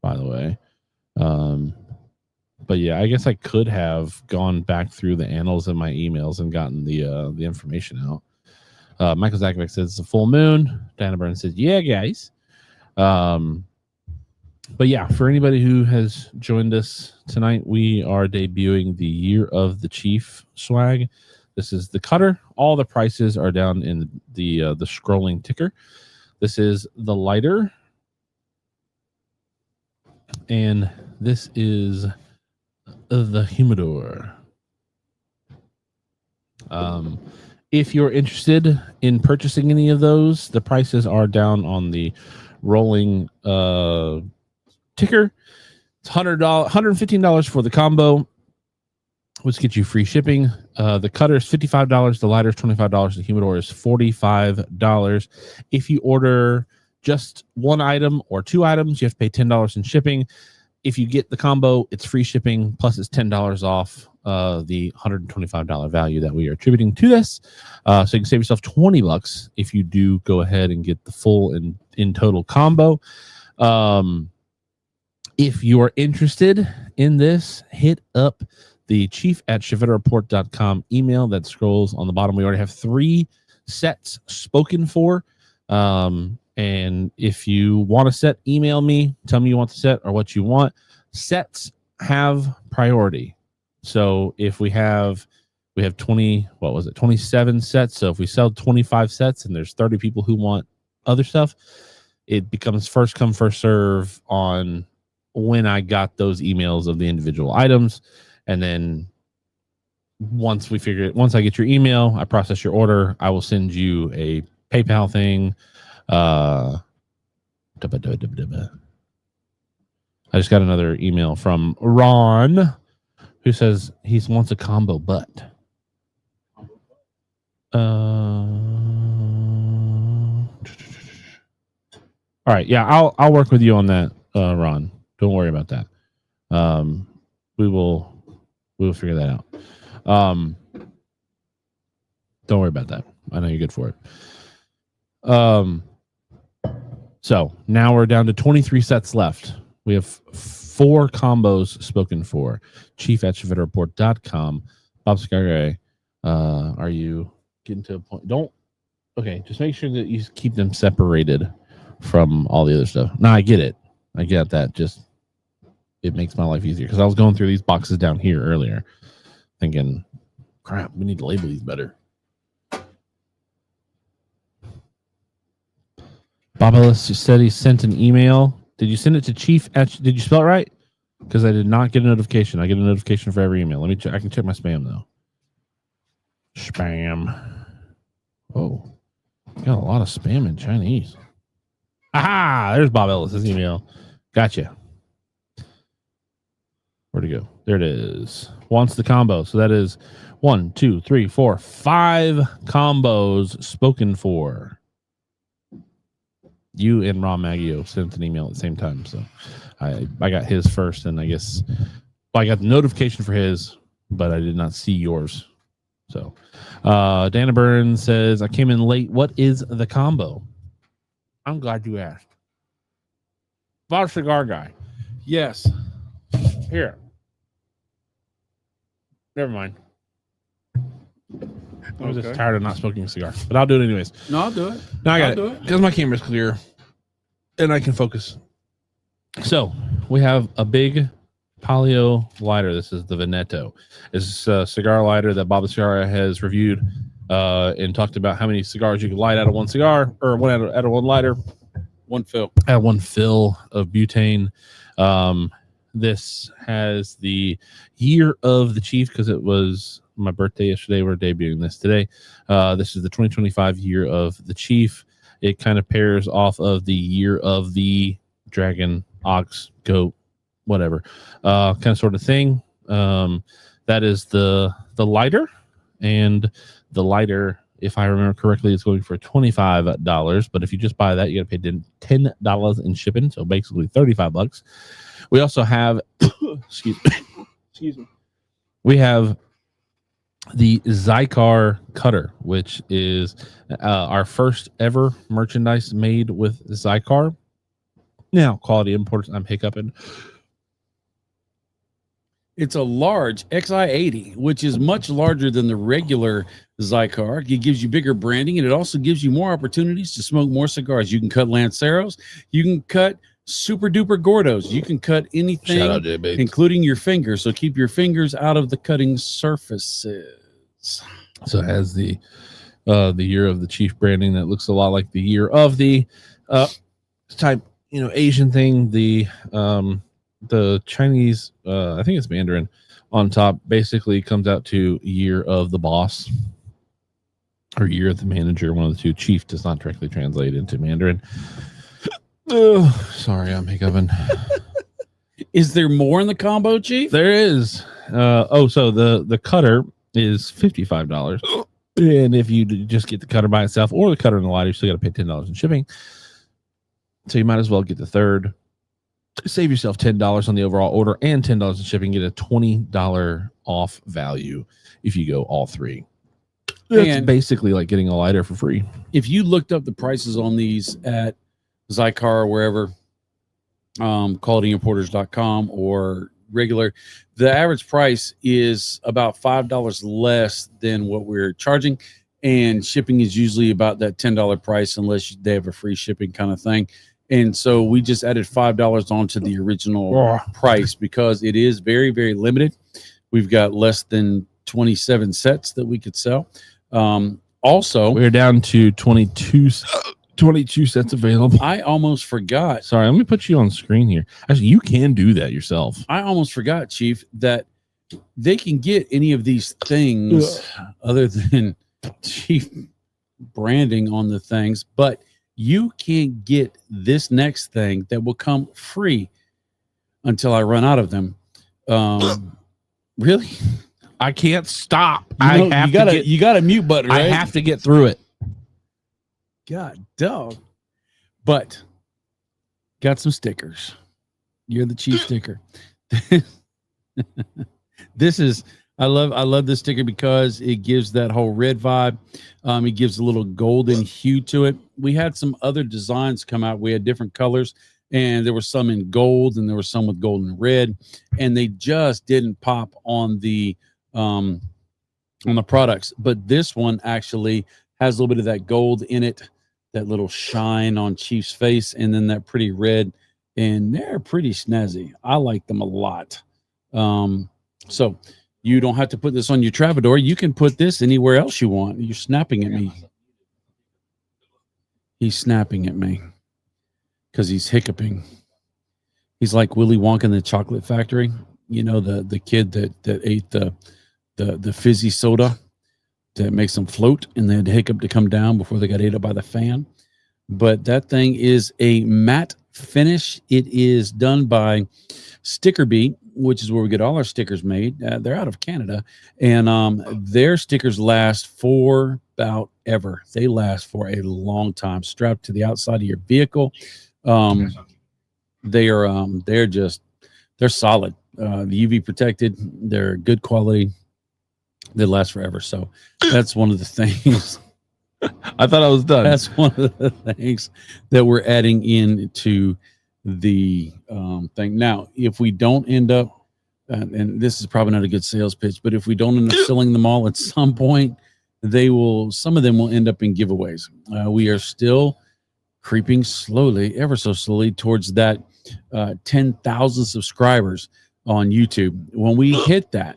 by the way. But yeah, I guess I could have gone back through the annals of my emails and gotten the information out. Michael Zakovic says it's a full moon. Dana Burns says, yeah, guys. But yeah, for anybody who has joined us tonight, we are debuting the Year of the Chief swag. This is the cutter. All the prices are down in the scrolling ticker. This is the lighter. And this is the humidor. If you're interested in purchasing any of those, the prices are down on the rolling ticker. It's $115 for the combo, which gets you free shipping. The cutter is $55. The lighter is $25. The humidor is $45. If you order just one item or 2 items, you have to pay $10 in shipping. If you get the combo, it's free shipping, plus it's $10 off the $125 value that we are attributing to this. So you can save yourself $20 if you do go ahead and get the full in total combo. If you are interested in this, hit up the chief@chevettereport.com email that scrolls on the bottom. We already have 3 sets spoken for. And if you want a set, email me. Tell me you want the set or what you want. Sets have priority. So if we have 27 sets. So if we sell 25 sets and there's 30 people who want other stuff, it becomes first come, first serve on when I got those emails of the individual items. And then once I get your email, I process your order. I will send you a PayPal thing. I just got another email from Ron who says he wants a combo butt. All right, yeah, I'll work with you on that, Ron. Don't worry about that. We will figure that out. Don't worry about that. I know you're good for it. So now we're down to 23 sets left. We have 4 combos spoken for. Chief@chevettereport.com. Bob Cigar, are you getting to a point? Just make sure that you keep them separated from all the other stuff. No, I get it. I get that. Just it makes my life easier because I was going through these boxes down here earlier thinking, crap, we need to label these better. Bob Ellis said he sent an email. Did you send it to Chief? Did you spell it right? Because I did not get a notification. I get a notification for every email. Let me check. I can check my spam though. Spam. Oh, got a lot of spam in Chinese. Aha! There's Bob Ellis' email. Gotcha. Where'd it go? There it is. Wants the combo. So that is 1, 2, 3, 4, 5 combos spoken for. You and Ron Maggio sent an email at the same time. So I got his first, and I guess I got the notification for his, but I did not see yours. So Dana Burns says, I came in late. What is the combo? I'm glad you asked. About a cigar guy. Yes. Here. Never mind. I'm just tired of not smoking a cigar, but I'll do it anyways. No, I'll do it. No, I got I'll do it it. because my camera's clear and I can focus. So we have a big Palio lighter. This is the Veneto. It's a cigar lighter that Bob the Cigar has reviewed and talked about how many cigars you can light out of one cigar or one out of one lighter. One fill. At one fill of butane. This has the year of the chief because it was my birthday yesterday. We're debuting this today. This is the 2025 year of the chief. It kind of pairs off of the year of the dragon, ox, goat, whatever, kind of sort of thing. That is the lighter, and the lighter, if I remember correctly, is going for $25. But if you just buy that, you got to pay $10 in shipping, so basically $35. We also have, excuse me, we have the Zycar cutter, which is our first ever merchandise made with Zycar. Now, quality imports, I'm hiccuping. It's a large XI80, which is much larger than the regular Zycar. It gives you bigger branding, and it also gives you more opportunities to smoke more cigars. You can cut Lanceros. You can cut super duper Gordos. You can cut anything, Shout out, J-Bates, including your fingers. So keep your fingers out of the cutting surfaces. So it has the year of the chief branding that looks a lot like the year of the type, Asian thing. The Chinese, I think it's Mandarin on top, basically comes out to year of the boss or year of the manager. One of the two. Chief does not directly translate into Mandarin. Oh, sorry, I'm hiccuping. Is there more in the combo, Chief? There is. So the cutter is $55. And if you just get the cutter by itself or the cutter and the lighter, you still got to pay $10 in shipping. So you might as well get the third. Save yourself $10 on the overall order and $10 in shipping. Get a $20 off value if you go all three. It's basically like getting a lighter for free. If you looked up the prices on these at Zycar or wherever, qualityimporters.com or regular, the average price is about $5 less than what we're charging, and shipping is usually about that $10 price unless they have a free shipping kind of thing. And so we just added $5 onto the original price because it is very, very limited. We've got less than 27 sets that we could sell. Also, we're down to 22 sets available. I almost forgot. Sorry, let me put you on screen here. Actually, you can do that yourself. I almost forgot, Chief, that they can get any of these things other than Chief branding on the things, but you can't get this next thing that will come free until I run out of them. Really? I can't stop. You got a mute button, right? I have to get through it. God dog. But got some stickers. You're the chief sticker. This is I love this sticker because it gives that whole red vibe. It gives a little golden hue to it. We had some other designs come out. We had different colors, and there were some in gold, and there were some with gold and red, and they just didn't pop on the products. But this one actually has a little bit of that gold in it, that little shine on Chief's face, and then that pretty red, and they're pretty snazzy. I like them a lot. So you don't have to put this on your Travador. You can put this anywhere else you want. You're snapping at me. He's snapping at me because he's hiccuping. He's like Willy Wonka in the Chocolate Factory. You know, the kid that ate the fizzy soda that makes them float, and they had to hiccup to come down before they got ate up by the fan. But that thing is a matte finish. It is done by Sticker Beat, which is where we get all our stickers made. They're out of Canada, and their stickers last for about ever. They last for a long time, strapped to the outside of your vehicle. They're solid. The UV protected. They're good quality. They last forever. So that's one of the things. I thought I was done. That's one of the things that we're adding into the thing. Now, if we don't end up, and this is probably not a good sales pitch, but if we don't end up selling them all at some point, some of them will end up in giveaways. We are still creeping slowly, ever so slowly, towards that 10,000 subscribers on YouTube. When we hit that,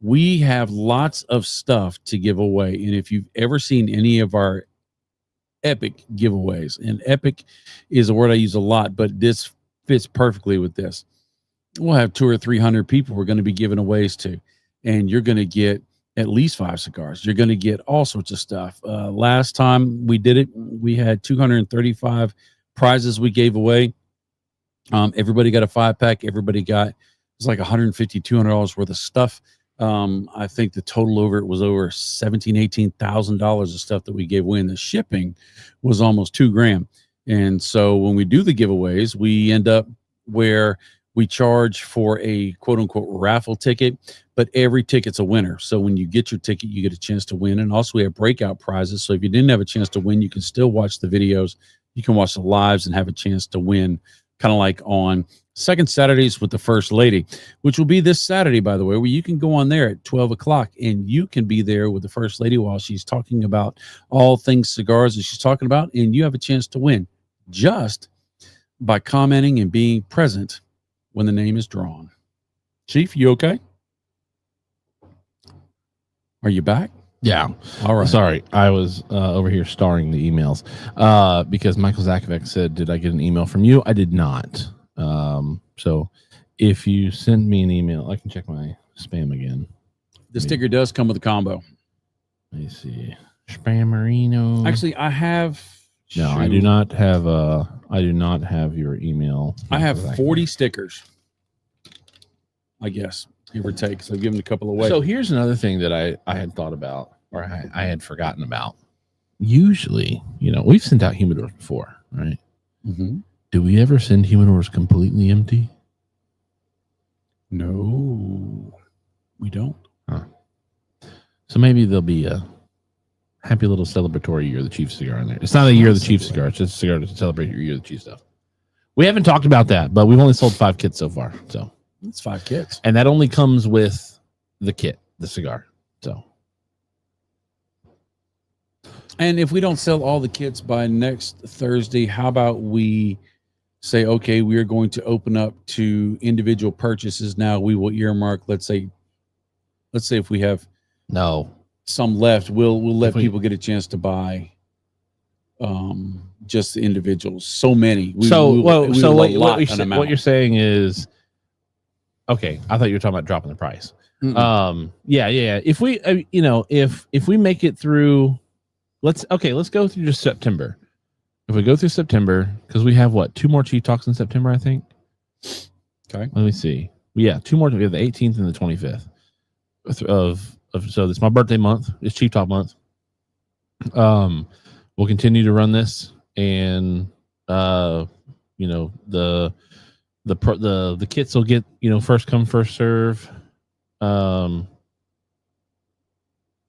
we have lots of stuff to give away. And if you've ever seen any of our epic giveaways, and epic is a word I use a lot, but this fits perfectly with this. We'll have 200 or 300 people we're going to be giving aways to, and you're going to get at least 5 cigars. You're going to get all sorts of stuff. Last time we did it, we had 235 prizes we gave away. Everybody got a 5-pack. Everybody got, it was like $150, $200 worth of stuff. I think the total over it was over $17,000, $18,000 of stuff that we gave away, and the shipping was almost $2,000. And so when we do the giveaways, we end up where we charge for a quote unquote raffle ticket, but every ticket's a winner. So when you get your ticket, you get a chance to win. And also we have breakout prizes. So if you didn't have a chance to win, you can still watch the videos. You can watch the lives and have a chance to win, kind of like on Second Saturdays with the First Lady, which will be this Saturday, by the way, where you can go on there at 12 o'clock and you can be there with the First Lady while she's talking about all things cigars that she's talking about, and you have a chance to win just by commenting and being present when the name is drawn. Chief, you okay? Are you back? Yeah. All right. Sorry, I was over here starring the emails because Michael Zakovic said, "Did I get an email from you?" I did not. So if you send me an email, I can check my spam again. The sticker does come with a combo. Let me see. Spammerino. Actually, I have. No, I do not have. I do not have your email. I have 40 stickers. I guess, give or take. So I've given a couple away. So here's another thing that I had thought about, or I had forgotten about. Usually, we've sent out humidors before, right? Mm-hmm. Do we ever send humidors completely empty? No, we don't. Huh. So maybe there'll be a happy little celebratory Year of the Chief cigar in there. It's not a Year of the Chief cigar. It's just a cigar to celebrate your Year of the Chief stuff. We haven't talked about that, but we've only sold 5 kits so far. So it's 5 kits. And that only comes with the kit, the cigar. So. And if we don't sell all the kits by next Thursday, how about we say, okay, we are going to open up to individual purchases now. We will earmark, let's say if we have some left, we'll let people get a chance to buy just the individuals. So many. What you're saying is, okay, I thought you were talking about dropping the price. Mm-mm. Yeah. If we, if we make it through, let's go through just September. If we go through September, because we have 2 more Chief Talks in September, I think. Okay. Let me see. Yeah, 2 more. We have the 18th and the 25th so this is my birthday month. It's Chief Talk month. We'll continue to run this, and the kits will get first come first serve. No.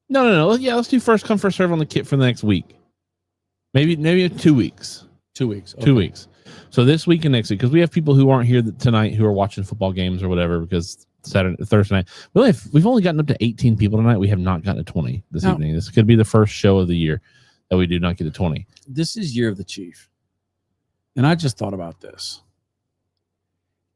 Yeah, let's do first come first serve on the kit for the next week. Maybe 2 weeks. 2 weeks. Okay. 2 weeks. So this week and next week, because we have people who aren't here tonight who are watching football games or whatever, because Thursday night. We've only gotten up to 18 people tonight. We have not gotten to 20 this evening. This could be the first show of the year that we do not get to 20. This is Year of the Chief. And I just thought about this.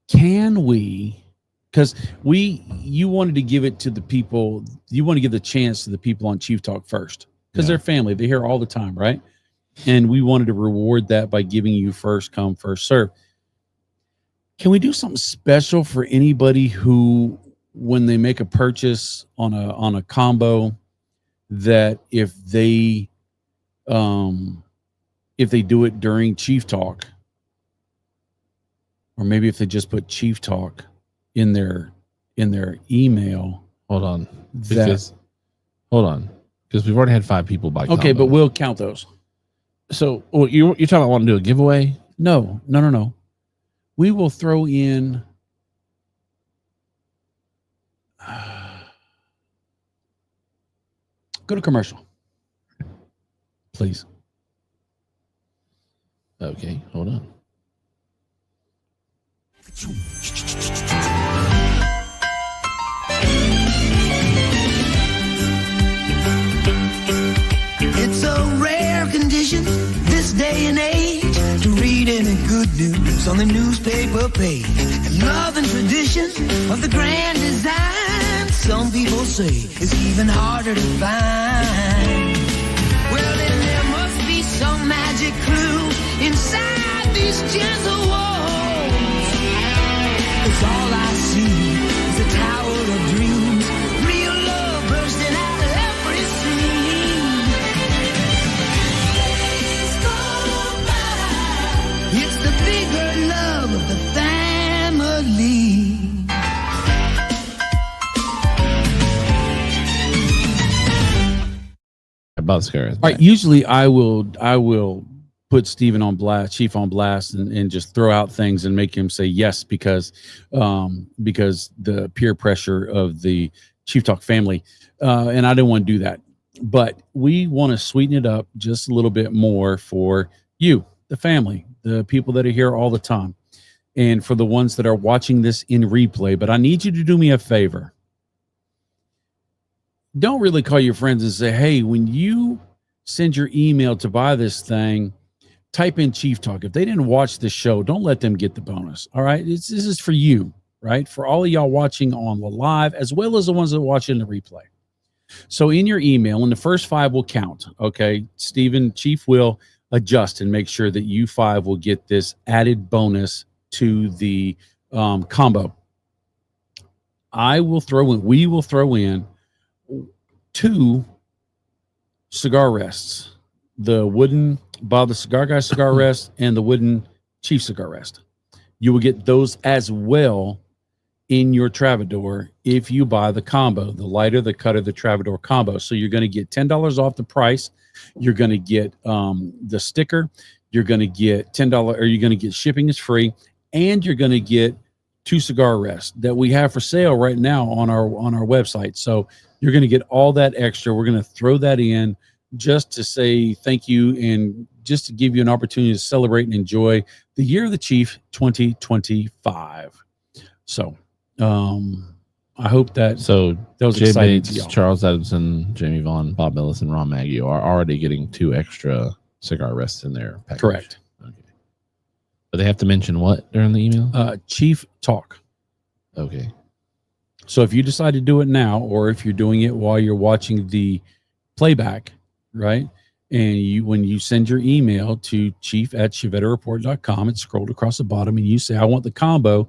Can we, because you wanted to give it to the people, you want to give the chance to the people on Chief Talk first, because they're family. They're here all the time, right? And we wanted to reward that by giving you first come, first serve. Can we do something special for anybody who, when they make a purchase on a combo, that if they do it during Chief Talk, or maybe if they just put Chief Talk in their email? Hold on, because we've already had 5 people buy. Okay, but we'll count those. So you're talking about wanting to do a giveaway? No. We will throw in. Go to commercial, please. Okay, hold on. It's a rare condition this day and age to read any good news on the newspaper page. And love and tradition of the grand design, some people say, is even harder to find. Well, then there must be some magic clue inside these gentle walls. 'Cause all I see is a tower of dreams, real love bursting out of every seam. Days go by. It's the bigger love of the family. About cigars. All right. Usually I will put Steven on blast, Chief on blast, and just throw out things and make him say yes because the peer pressure of the Chief Talk family. And I didn't want to do that. But we want to sweeten it up just a little bit more for you, the family, the people that are here all the time, and for the ones that are watching this in replay. But I need you to do me a favor. Don't really call your friends and say, hey, when you send your email to buy this thing, type in Chief Talk. If they didn't watch the show, don't let them get the bonus. All right. This is for you, right? For all of y'all watching on the live, as well as the ones that watch in the replay. So in your email, and the first 5 will count. Okay. Stephen, Chief will adjust and make sure that you 5 will get this added bonus to the combo. We will throw in 2 cigar rests, the wooden Bob the Cigar Guy cigar rest and the wooden Chief cigar rest. You will get those as well in your Travador if you buy the combo, the lighter, the cutter, the Travador combo. So you're going to get $10 off the price. You're going to get the sticker. You're going to get $10, or you're going to get shipping is free, and you're going to get 2 cigar rests that we have for sale right now on our website. So you're going to get all that extra. We're going to throw that in just to say thank you and just to give you an opportunity to celebrate and enjoy the Year of the Chief 2025. So I hope that was Jay exciting Bates, to y'all. Charles Adamson, Jamie Vaughn, Bob Ellis, and Ron Maggio are already getting 2 extra cigar rests in their package. Correct. Okay. But they have to mention what during the email? Chief Talk. Okay. So if you decide to do it now, or if you're doing it while you're watching the playback, right? And when you send your email to chief@chevettareport.com, it's scrolled across the bottom, and you say, I want the combo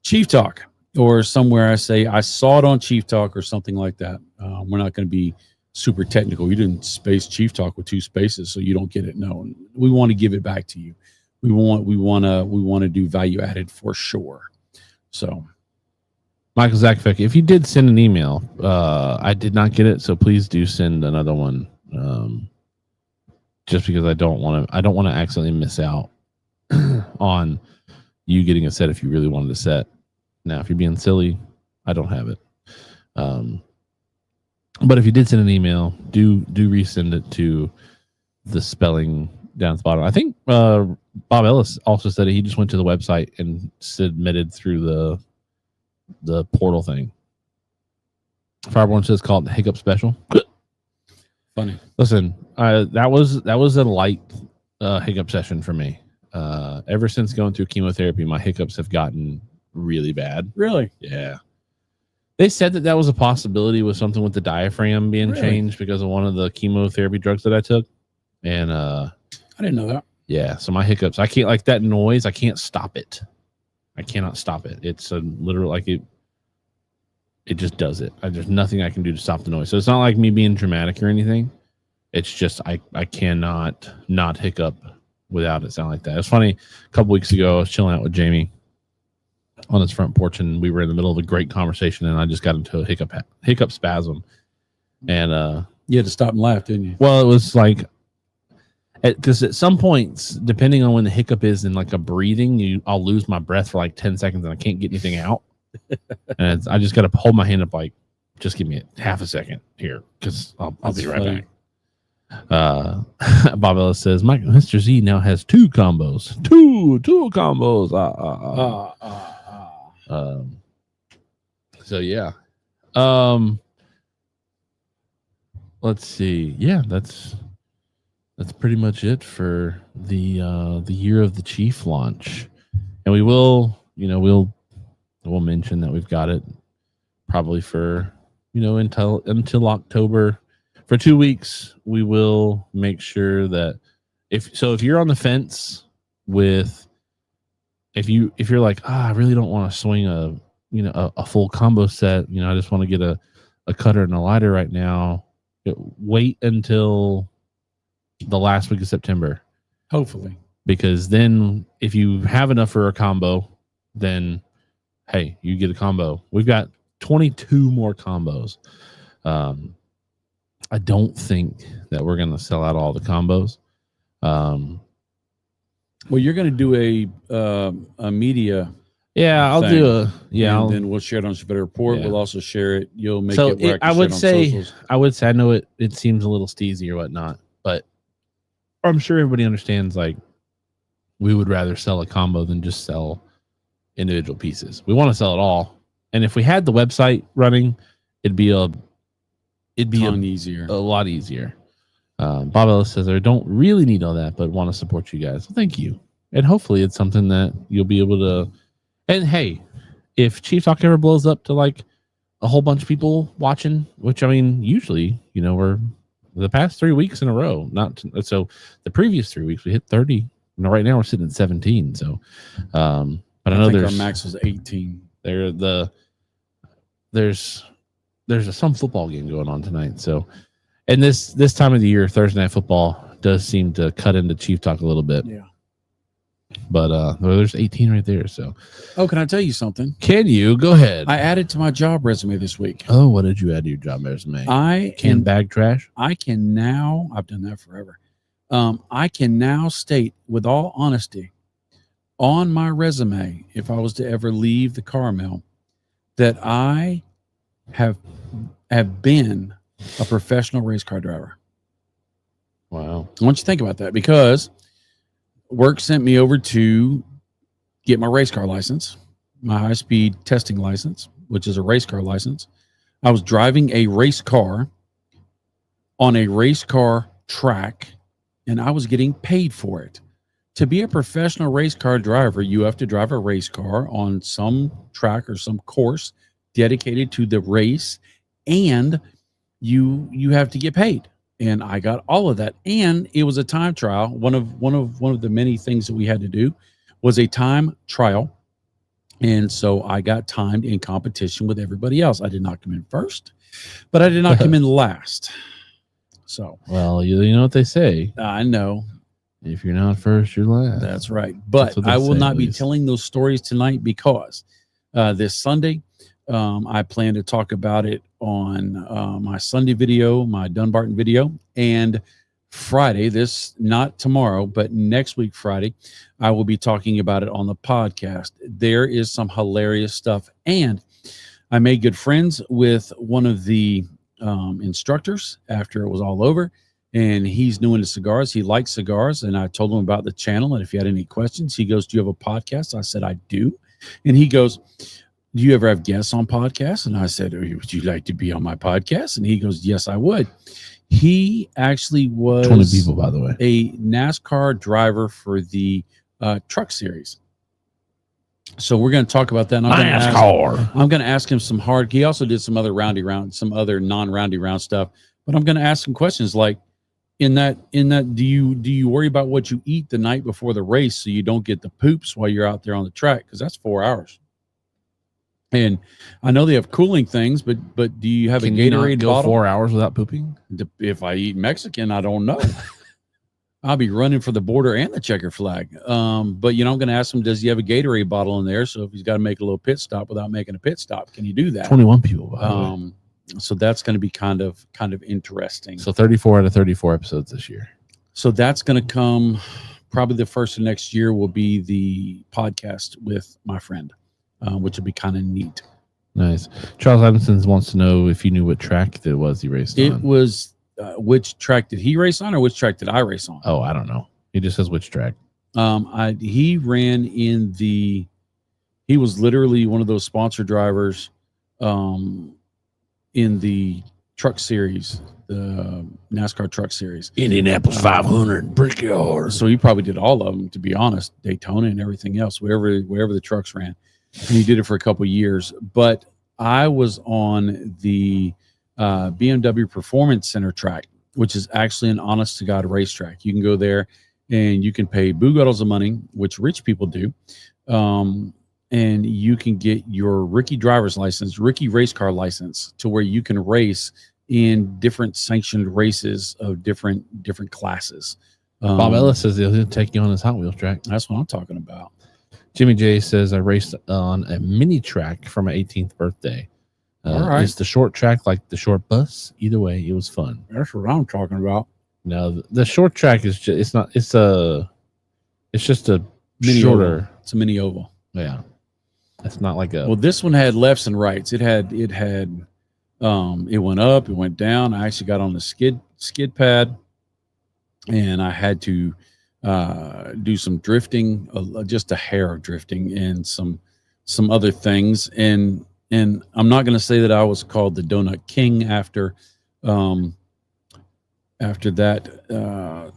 Chief Talk, or somewhere I say, I saw it on Chief Talk or something like that. We're not going to be super technical. You didn't space Chief Talk with 2 spaces, so you don't get it. No, we want to give it back to you. We want to do value added for sure. So Michael Zakfek, if you did send an email, I did not get it, so please do send another one. Just because I don't want to accidentally miss out on you getting a set if you really wanted a set. Now, if you're being silly, I don't have it. But if you did send an email, do resend it to the spelling down at the bottom. I think Bob Ellis also said he just went to the website and submitted through the portal thing. Fireborn says call it the Hiccup Special. funny. Listen, that was a light hiccup session for me. Ever since going through chemotherapy, my hiccups have gotten really bad. Really? Yeah. They said that was a possibility with something with the diaphragm being changed because of one of the chemotherapy drugs that I took. And I didn't know that. Yeah, so my hiccups, I can't, like that noise, I can't stop it. I cannot stop it. It's a literal, like it just does it. There's nothing I can do to stop the noise. So it's not like me being dramatic or anything. It's just I cannot not hiccup without it sound like that. It's funny, a couple weeks ago I was chilling out with Jamie on his front porch, and we were in the middle of a great conversation, and I just got into a hiccup spasm. And you had to stop and laugh, didn't you? Well, it was like, because at some points, depending on when the hiccup is in like a breathing, I'll lose my breath for like 10 seconds and I can't get anything out. And I just got to hold my hand up, like, just give me half a second here, because I'll be right back. Bob Ellis says, Mr. Z now has two combos. Two combos. So yeah. Let's see. Yeah, that's pretty much it for the Year of the Chief launch. And we will, we'll mention that we've got it probably for, until October. For 2 weeks, we will make sure that if you're on the fence with, if you're like, I really don't want to swing a full combo set, I just want to get a cutter and a lighter right now, wait until the last week of September. Hopefully. Because then if you have enough for a combo, then hey, you get a combo. We've got 22 more combos. I don't think that we're going to sell out all the combos. Well, you're going to do a media. Yeah, I'll do a and then we'll share it on Better Report. Yeah. We'll also share it. You'll make so it where I would say I know it seems a little steezy or whatnot, but I'm sure everybody understands, like, we would rather sell a combo than just sell individual pieces. We want to sell it all. And if we had the website running, it'd be a easier. A lot easier. Bob Ellis says, I don't really need all that, but want to support you guys. Well, thank you. And hopefully it's something that you'll be able to. And hey, if Chief Talk ever blows up to like a whole bunch of people watching, which I mean, usually, we're the past 3 weeks in a row, so the previous 3 weeks we hit 30. Right now we're sitting at 17. So, but I know our max was 18. There's some football game going on tonight. So, and this time of the year, Thursday Night Football does seem to cut into Chief Talk a little bit. Yeah. But there's 18 right there. So, can I tell you something? Can you go ahead? I added to my job resume this week. Oh, what did you add to your job resume? Bag trash. I can now. I've done that forever. I can now state with all honesty on my resume, if I was to ever leave the car mill, that I have been a professional race car driver. Wow. I want you to think about that, because work sent me over to get my race car license, my high-speed testing license, which is a race car license. I was driving a race car on a race car track, and I was getting paid for it. To be a professional race car driver, you have to drive a race car on some track or some course dedicated to the race, and you have to get paid. And I got all of that, and it was a time trial. One of the many things that we had to do was a time trial, and so I got timed in competition with everybody else. I did not come in first, but I did not come in last. So, well, you know what they say. I know. If you're not first, you're last. That's right. But I will not be telling those stories tonight, because this Sunday, I plan to talk about it on my Sunday video, my Dunbarton video, and Friday, not tomorrow, but next week, Friday, I will be talking about it on the podcast. There is some hilarious stuff. And I made good friends with one of the instructors after it was all over. And he's new into cigars. He likes cigars. And I told him about the channel. And if he had any questions, he goes, do you have a podcast? I said, I do. And he goes, do you ever have guests on podcasts? And I said, would you like to be on my podcast? And he goes, yes, I would. He actually was 20 people, by the way, a NASCAR driver for the truck series. So we're going to talk about that. And I'm going to ask him some hard. He also did some other non-roundy round stuff. But I'm going to ask him questions like, in that, do you worry about what you eat the night before the race so you don't get the poops while you're out there on the track? Because that's 4 hours. And I know they have cooling things, but do you have a Gatorade bottle? 4 hours without pooping? If I eat Mexican, I don't know. I'll be running for the border and the checker flag. But I'm going to ask him, does he have a Gatorade bottle in there? So if he's got to make a little pit stop without making a pit stop, can you do that? 21 people. By the way. So that's going to be kind of interesting. So 34 out of 34 episodes this year. So that's going to come probably the first of next year will be the podcast with my friend, which will be kind of neat. Nice. Charles Adamson wants to know if you knew what track it was he raced on. It was which track did he race on, or which track did I race on? Oh, I don't know. He just says which track. He ran in the He was literally one of those sponsor drivers in the truck series, the NASCAR truck series. Indianapolis 500 Brickyard. So he probably did all of them, to be honest, Daytona and everything else, wherever the trucks ran. And he did it for a couple of years. But I was on the BMW Performance Center track, which is actually an honest to God racetrack. You can go there and you can pay boogles of money, which rich people do. And you can get your rookie driver's license, rookie race car license, to where you can race in different sanctioned races of different classes. Bob Ellis says he'll take you on his Hot Wheels track. That's what I'm talking about. Jimmy J says I raced on a mini track for my 18th birthday. All right. It's the short track like the short bus. Either way, it was fun. That's what I'm talking about. No, the short track is just, it's just a Mini shorter. oval. It's a mini oval. Yeah. It's not like a. Well, this one had lefts and rights. It went up, it went down. I actually got on the skid pad, and I had to do some drifting, just a hair of drifting, and some other things. And I'm not going to say that I was called the Donut King after that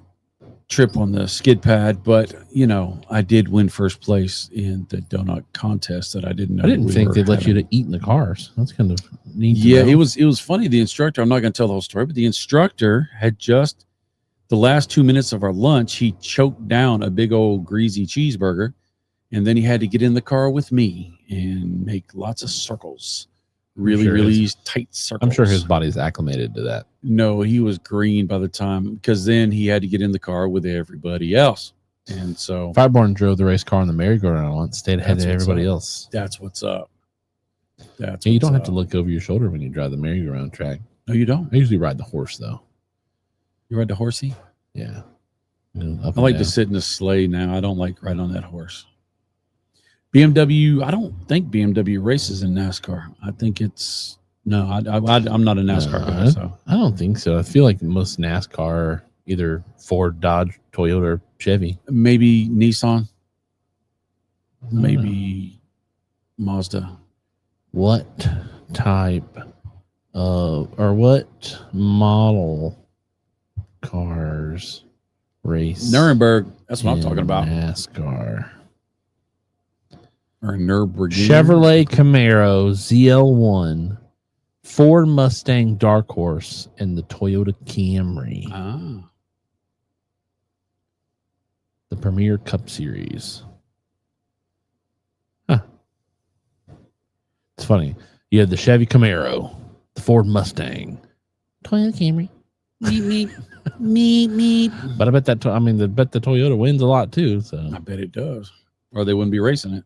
trip on the skid pad, but I did win first place in the donut contest that I didn't know. I didn't think they'd let you to eat in the cars. That's kind of neat. Yeah, it was funny. The instructor, I'm not going to tell the whole story, but the instructor had just the last 2 minutes of our lunch, he choked down a big old greasy cheeseburger, and then he had to get in the car with me and make lots of circles. Really tight circles. I'm sure his body's acclimated to that. No, he was green by the time, because then he had to get in the car with everybody else. And so Fireborn drove the race car on the merry-go-round once, stayed ahead of everybody else. That's what's up. You don't have to look over your shoulder when you drive the merry-go-round track. No, you don't. I usually ride the horse, though. You ride the horsey? Yeah. I like to sit in the sleigh now. I don't like riding on that horse. BMW, I don't think BMW races in NASCAR. I think it's no. I'm not a NASCAR guy. So I don't think so. I feel like most NASCAR are either Ford, Dodge, Toyota, or Chevy. Maybe Nissan. Maybe Mazda. What type of or what model cars race? Nuremberg. That's what I'm talking about. NASCAR. Or Nürburgring. Chevrolet Camaro ZL1, Ford Mustang Dark Horse, and the Toyota Camry. Ah. The Premier Cup Series. Huh. It's funny. You have the Chevy Camaro, the Ford Mustang, Toyota Camry. Meep. But I bet that the Toyota wins a lot too. So I bet it does, or they wouldn't be racing it.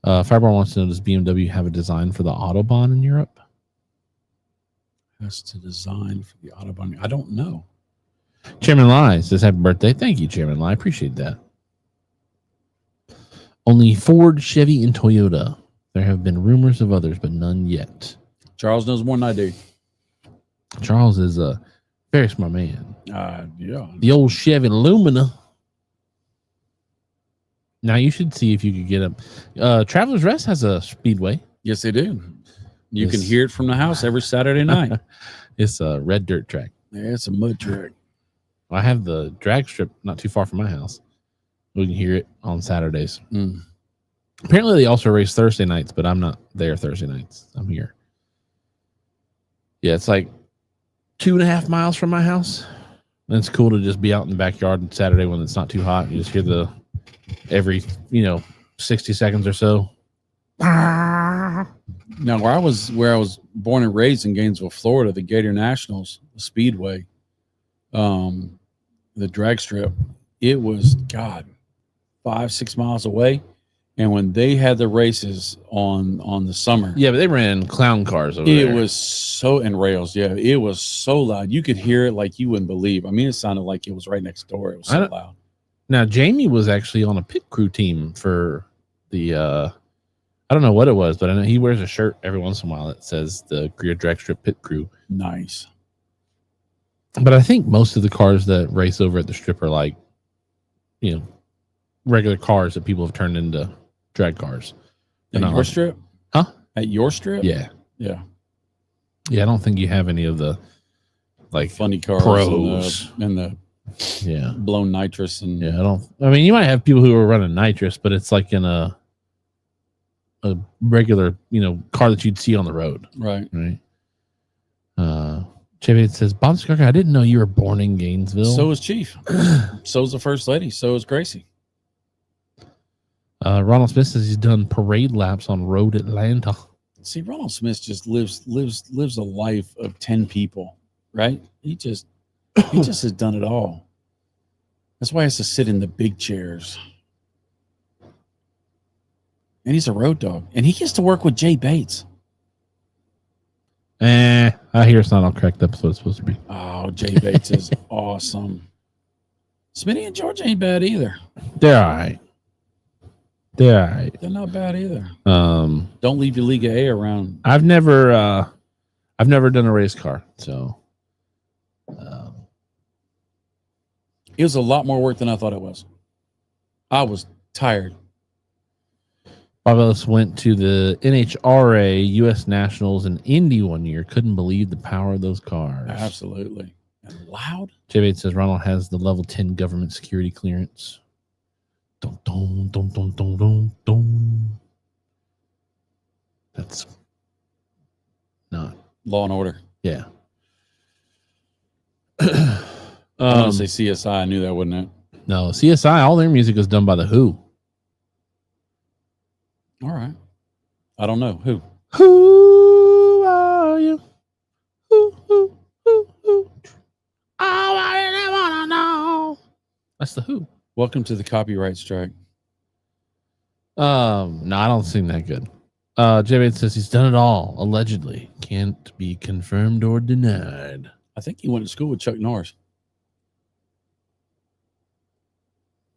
Fireborn wants to know, does BMW have a design for the Autobahn in Europe? Has to design for the Autobahn. I don't know. Chairman Lai says, happy birthday. Thank you, Chairman Lai. Appreciate that. Only Ford, Chevy, and Toyota. There have been rumors of others, but none yet. Charles knows more than I do. Charles is a very smart man. Yeah. The old Chevy Lumina. Now you should see if you could get them. Travelers Rest has a speedway. Yes, they do. You can hear it from the house every Saturday night. It's a red dirt track. Yeah, it's a mud track. I have the drag strip not too far from my house. We can hear it on Saturdays. Apparently they also race Thursday nights, but I'm not there Thursday nights. I'm here. Yeah, it's like 2.5 miles from my house. And it's cool to just be out in the backyard on Saturday when it's not too hot. You just hear every 60 seconds or so. Now, where I was born and raised in Gainesville, Florida, the Gator Nationals, the Speedway, the drag strip, it was 5-6 miles away. And when they had the races on the summer, yeah, but they ran clown cars over there. It was so, and rails, yeah, it was so loud. You could hear it like you wouldn't believe. I mean, it sounded like it was right next door. It was so loud. Now, Jamie was actually on a pit crew team for the, I don't know what it was, but I know he wears a shirt every once in a while that says the Greer Drag Strip Pit Crew. Nice. But I think most of the cars that race over at the strip are like, regular cars that people have turned into drag cars. At your strip? Huh? At your strip? Yeah. Yeah. Yeah, I don't think you have any of the like funny cars pros and the yeah blown nitrous and I mean, you might have people who are running nitrous, but it's like in a regular, car that you'd see on the road. Right. JB says, Bob Scarka, I didn't know you were born in Gainesville. So was Chief. So was the First Lady. So was Gracie. Ronald Smith says he's done parade laps on Road Atlanta. See, Ronald Smith just lives a life of 10 people, right? He just has done it all. That's why he has to sit in the big chairs. And he's a road dog. And he gets to work with Jay Bates. I hear it's not all correct. That's what it's supposed to be. Oh, Jay Bates is awesome. Smitty and George ain't bad either. They're all right. They're not bad either. Don't leave your Liga A around. I've never done a race car, so it was a lot more work than I thought it was. I was tired. Bob Ellis went to the NHRA, U.S. Nationals, and Indy one year. Couldn't believe the power of those cars. Absolutely. And loud. Jay Bates says Ronald has the level 10 government security clearance. Dun, dun, dun, dun, dun, dun, dun. That's not Law and Order. Yeah. I want to say CSI. I knew that, wouldn't it? No, CSI, all their music is done by The Who. All right. I don't know. Who? Who are you? Who? Oh, I really want to know. That's The Who. Welcome to the copyright strike. No, I don't sing that good. Jay says he's done it all, allegedly. Can't be confirmed or denied. I think he went to school with Chuck Norris.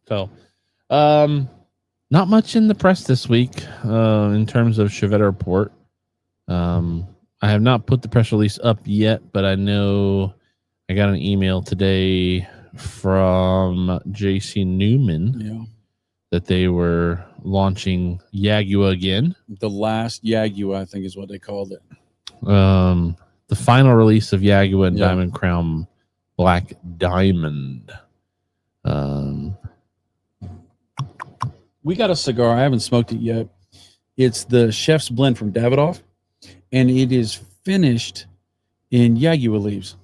So, not much in the press this week in terms of Chevette Report. I have not put the press release up yet, but I know I got an email today from JC Newman that they were launching Jaguar again. The last Jaguar, I think, is what they called it. The final release of Jaguar and Diamond Crown Black Diamond. We got a cigar. I haven't smoked it yet. It's the Chef's Blend from Davidoff, and it is finished in Jaguar leaves,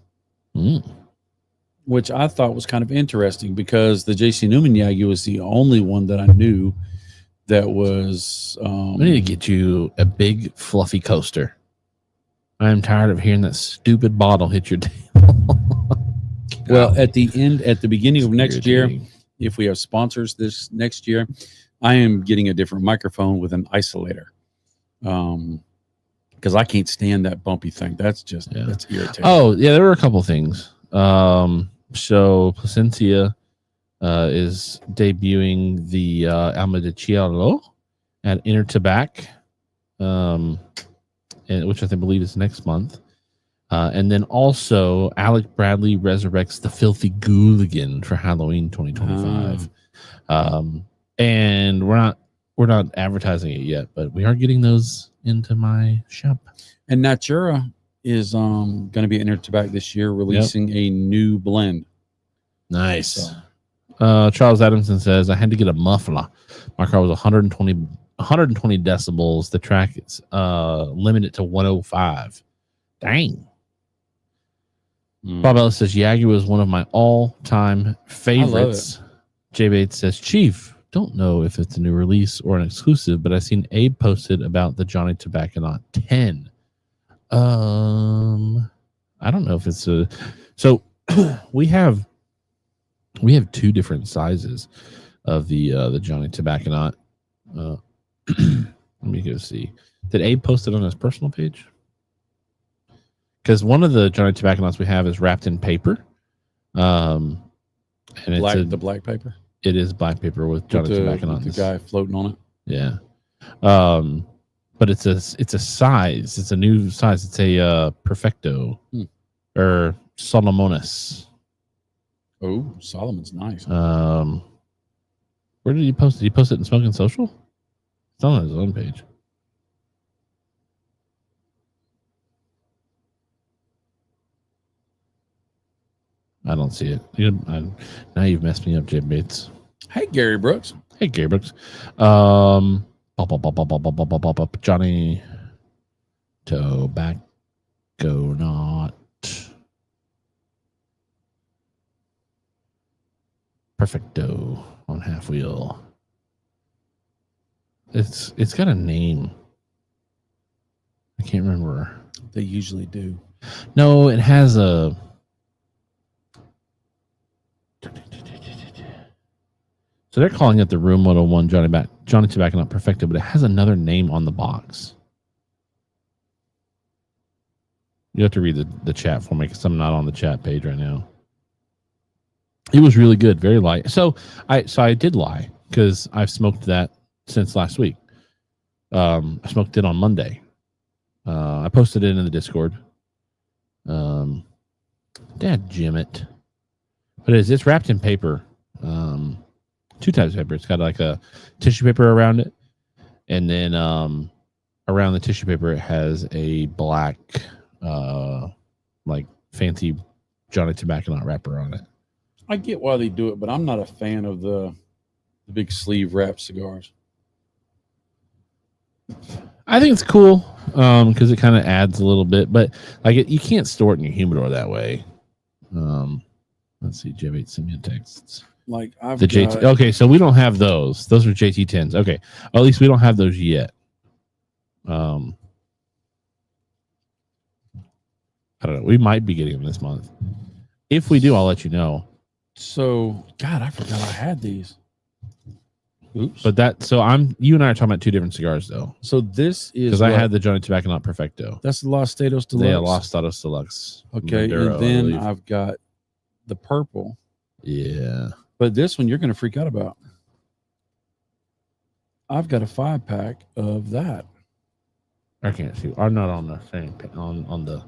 which I thought was kind of interesting because the JC Newman Jaguar was the only one that I knew that was. We need to get you a big fluffy coaster. I am tired of hearing that stupid bottle hit your table. Well, at the beginning of next year, if we have sponsors this next year, I am getting a different microphone with an isolator. Because I can't stand that bumpy thing. That's just that's irritating. Oh, yeah, there were a couple things. So Placencia is debuting the Alma de Cielo at Inner Tabac, which I believe is next month. And then also Alec Bradley resurrects the Filthy Gooligan for Halloween 2025. And we're not advertising it yet, but we are getting those into my shop. And Natura is going to be Inner Tabac this year, releasing a new blend. Nice. So. Charles Adamson says, I had to get a muffler. My car was 120 decibels. The track is limited to 105. Dang. Bob Ellis says Jaguar is one of my all-time favorites. Jay Bates says, Chief, don't know if it's a new release or an exclusive, but I seen Abe posted about the Johnny Tobacconaut 10. I don't know if it's a. So we have two different sizes of the Johnny Tobacconaut. Let me go see. Did Abe post it on his personal page? Because one of the Johnny Tobacconauts we have is wrapped in paper. And it's the black paper? It is black paper with Johnny Tobacconaut. The guy floating on it? Yeah. But it's a size. It's a new size. It's a Perfecto or Solomonis. Oh, Solomon's nice. Where did he post it? Did he post it in Smoking Social? It's on his own page. I don't see it. Now you've messed me up, Jay Bates. Hey, Gary Brooks. Hey, Gary Brooks. Johnny Tobacco Not. Perfecto on half wheel. It's got a name. I can't remember. They usually do. No, it has a. So they're calling it the Room 101 Johnny Tobacco Not Perfecto, but it has another name on the box. You have to read the chat for me because I'm not on the chat page right now. It was really good, very light. So I did lie because I've smoked that since last week. I smoked it on Monday. I posted it in the Discord. Dadjimmit. But it's wrapped in paper. 2 types of paper. It's got like a tissue paper around it. And then around the tissue paper, it has a black, like fancy Johnny Tobacco Nut wrapper on it. I get why they do it, but I'm not a fan of the big sleeve wrapped cigars. I think it's cool because it kind of adds a little bit, but like you can't store it in your humidor that way. Let's see, J8 sent me a text. Like I've the JT. Okay, so we don't have those. Those are JT10s. Okay, at least we don't have those yet. I don't know. We might be getting them this month. If we do, I'll let you know. So, God, I forgot I had these. Oops. But you and I are talking about 2 different cigars though. So this is because I had the Johnny Tobacco Not Perfecto. That's the Los Statos Deluxe. Yeah, Los Statos Deluxe. Okay, Maduro, and then I've got the purple. Yeah. But this one you're going to freak out about. I've got a 5-pack of that. I can't see. I'm not on the same on the.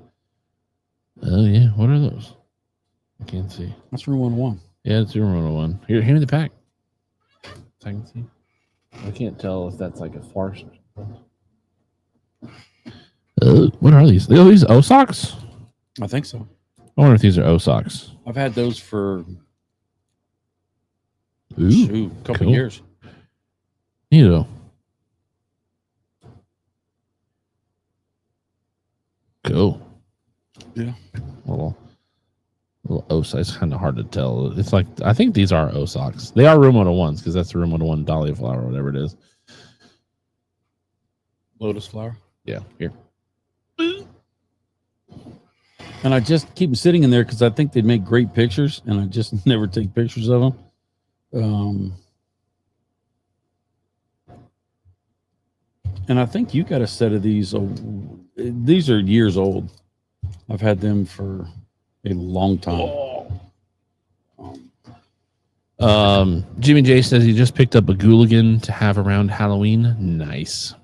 Oh yeah, what are those? I can't see. That's Room 101. Yeah, it's Room 101. Here, hand me the pack. So I can see. I can't tell if that's like a farce. What are these? Are these O-Socks? I think so. I wonder if these are O-Socks. I've had those for a couple years. Neato. Cool. Yeah. Little O-Socks. It's kind of hard to tell. It's like, I think these are O-Socks. They are Room 101s because that's the Room 101 Dahlia flower or whatever it is. Lotus flower? Yeah, here. And I just keep them sitting in there because I think they'd make great pictures, and I just never take pictures of them. And I think you got a set of these. These are years old. I've had them for a long time. Jimmy J says he just picked up a Gooligan to have around Halloween. Nice.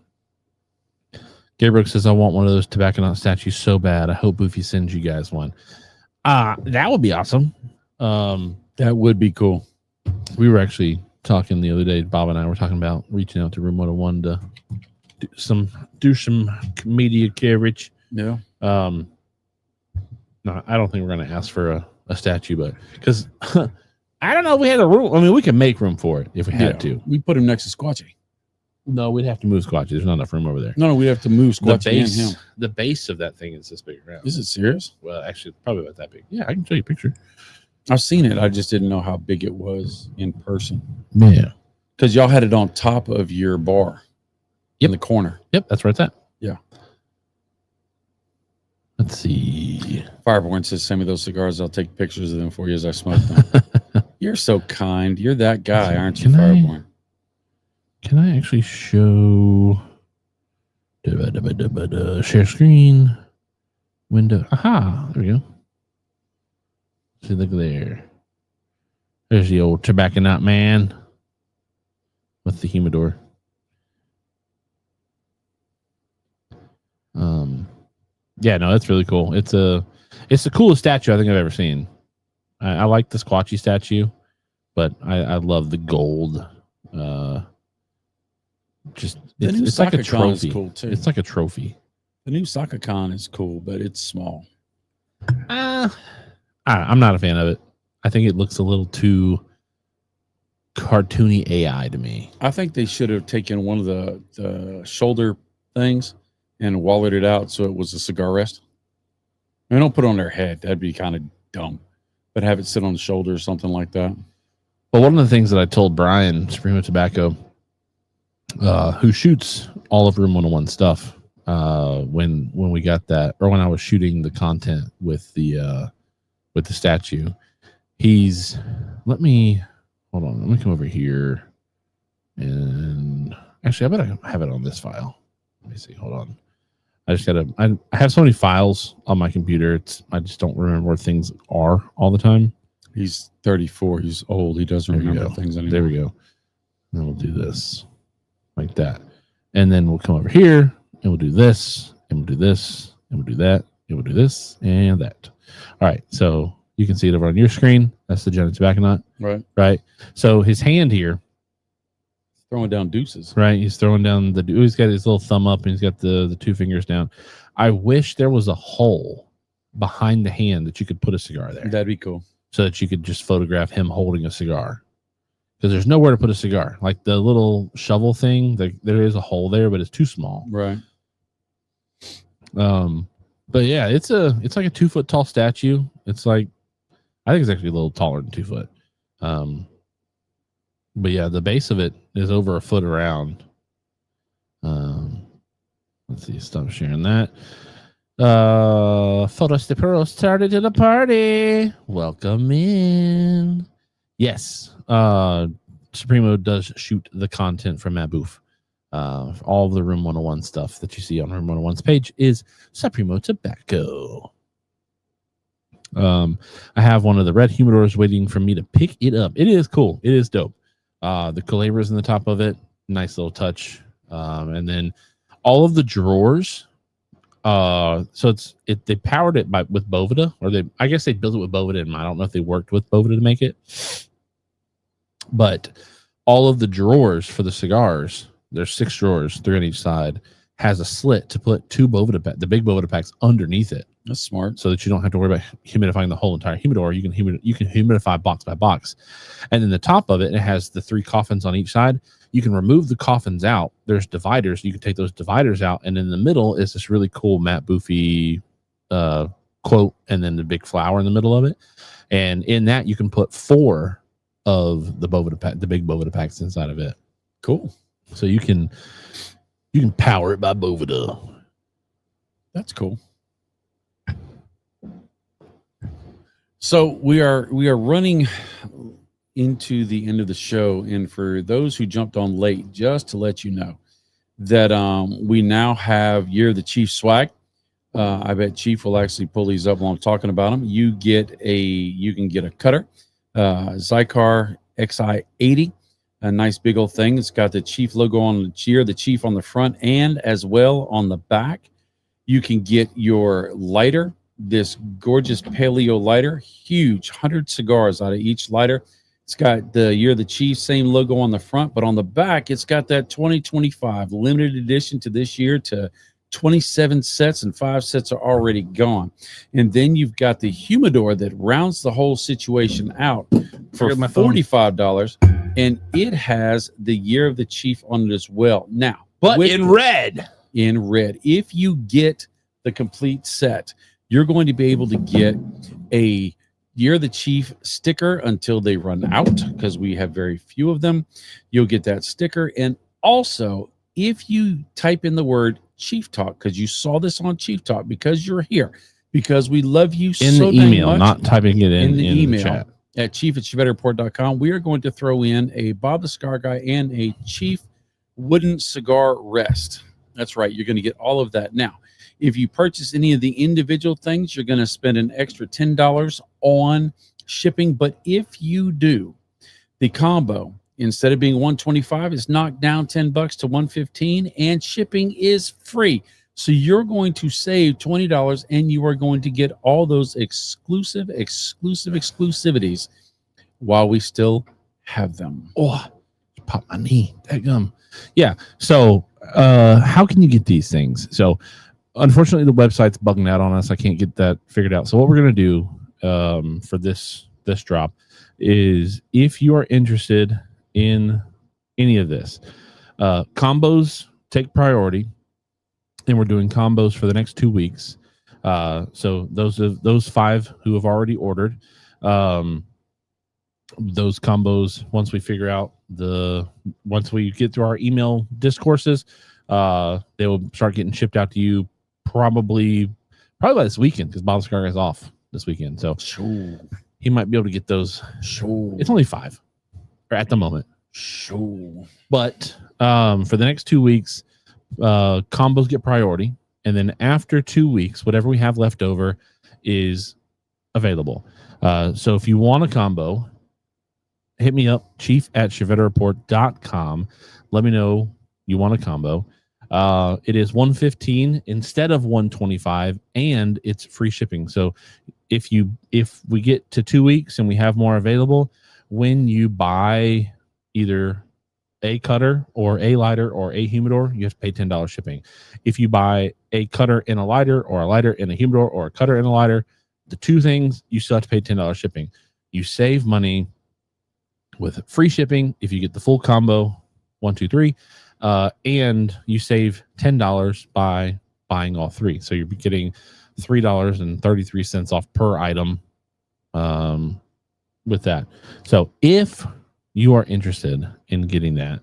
Gabriel says, I want one of those Tobacco Nut statues so bad. I hope Boofy sends you guys one. That would be awesome. That would be cool. We were actually talking the other day. Bob and I were talking about reaching out to Room 101 to do some media coverage. Yeah. No, I don't think we're going to ask for a statue, but because I don't know if we had a room. I mean, we can make room for it if we had to. We put him next to Squatchy. No, we'd have to move Squatchy. There's not enough room over there. No, we'd have to move Squatchy and him. The base of that thing is this big around. Is it serious? Well, actually, probably about that big. Yeah, I can show you a picture. I've seen it. I just didn't know how big it was in person. Yeah. Because y'all had it on top of your bar. Yep. In the corner. Yep, that's where it's at. Yeah. Let's see. Fireborn says, send me those cigars. I'll take pictures of them for you as I smoke them. You're so kind. You're that guy, aren't you, Fireborn? Can I actually show share screen window? Aha, there we go. See, look there. There's the old Tobacco Nut man with the humidor. Yeah, no, that's really cool. It's the coolest statue I think I've ever seen. I like the Squatchy statue, but I love the gold just The new it's like a Sakakon is trophy. cool, too. It's like a trophy. The new Sakakon is cool, but it's small. I'm not a fan of it. I think it looks a little too cartoony AI to me. I think they should have taken one of the shoulder things and walleted it out so it was a cigar rest. I mean, don't put it on their head. That'd be kind of dumb. But have it sit on the shoulder or something like that. Well, one of the things that I told Brian, Supremo Tobacco, who shoots all of Room 101 stuff, when we got that, or when I was shooting the content with the statue, let me come over here, and actually I bet I have it on this file. Let me see. Hold on. I have so many files on my computer. I just don't remember where things are all the time. He's 34. He's old. He doesn't remember things anymore. There we go. And we'll do this like that. And then we'll come over here and we'll do this and we'll do this and we'll do that and we'll do this and that. All right. So you can see it over on your screen. That's the Jenna Tobacco Nut. Right. So his hand here, throwing down deuces. Right. He's throwing down he's got his little thumb up and he's got the two fingers down. I wish there was a hole behind the hand that you could put a cigar there. That'd be cool. So that you could just photograph him holding a cigar. Because there's nowhere to put a cigar. Like the little shovel thing, there is a hole there, but it's too small. Right. But yeah, it's like a 2 foot tall statue. It's like, I think it's actually a little taller than 2 foot. But yeah, the base of it is over a foot around. Let's see, stop sharing that. Photos de Pro started to the party. Welcome in. Yes. Supremo does shoot the content from Matt Booth. All of the Room 101 stuff that you see on Room 101's page is Supremo Tobacco. I have one of the red humidors waiting for me to pick it up. It is cool. It is dope. The calibers in the top of it, nice little touch. And then all of the drawers. So they powered it with Boveda, or I guess they built it with Boveda in mind. I don't know if they worked with Boveda to make it, but all of the drawers for the cigars, there's 6 drawers, 3 on each side, has a slit to put the big Boveda packs underneath it. That's smart. So that you don't have to worry about humidifying the whole entire humidor. You can humidify box by box. And then the top of it has the 3 coffins on each side. You can remove the coffins out. There's dividers. You can take those dividers out. And in the middle is this really cool Matt Boofy quote, and then the big flower in the middle of it. And in that, you can put 4 of the big Boveda packs inside of it. Cool. So you can power it by Boveda. That's cool. So we are running into the end of the show, and for those who jumped on late, just to let you know that we now have Year of the Chief swag. I bet Chief will actually pull these up while I'm talking about them. You can get a cutter, Zycar XI80, a nice big old thing. It's got the Chief logo on the Year of the Chief on the front and as well on the back. You can get your lighter, this gorgeous paleo lighter, huge, 100 cigars out of each lighter. It's got the Year of the Chief, same logo on the front, but on the back, it's got that 2025 limited edition to this year to 27 sets, and 5 sets are already gone. And then you've got the humidor that rounds the whole situation out for $45, and it has the Year of the Chief on it as well. Now, but in red. In red. If you get the complete set, you're going to be able to get a Year of the Chief sticker until they run out, because we have very few of them. You'll get that sticker. And also, if you type in the word Chief Talk, because you saw this on Chief Talk, because you're here, because we love you in so the email, much, not typing it in the in email the chat. At chief@chevettereport.com, we are going to throw in a Bob the Cigar Guy and a Chief wooden cigar rest. That's right. You're going to get all of that. Now, if you purchase any of the individual things, you're going to spend an extra $10 on shipping. But if you do the combo, instead of being $125, it's knocked down $10 to $115, and shipping is free. So you're going to save $20, and you are going to get all those exclusivities while we still have them. Oh, pop my knee. Gum. Yeah. So how can you get these things? So unfortunately, the website's bugging out on us. I can't get that figured out. So what we're gonna do for this drop is, if you are interested in any of this, combos take priority, and we're doing combos for the next 2 weeks. So those 5 who have already ordered, those combos, once we figure out once we get through our email discourses, they will start getting shipped out to you probably by this weekend, because Bob Cigar is off this weekend. So Sure. he might be able to get those. Sure. It's only 5 at the moment. Sure. But for the next 2 weeks, combos get priority. And then after 2 weeks, whatever we have left over is available. So if you want a combo, hit me up, chief@chevettareport.com. Let me know you want a combo. It is $115 instead of $125, and it's free shipping. So if we get to 2 weeks and we have more available, when you buy either a cutter or a lighter or a humidor, you have to pay $10 shipping. If you buy a cutter and a lighter, or a lighter and a humidor, or a cutter and a lighter, the 2 things, you still have to pay $10 shipping. You save money with free shipping if you get the full combo, 1, 2, 3, and you save $10 by buying all 3. So you're getting $3.33 off per item with that. So if you are interested in getting that,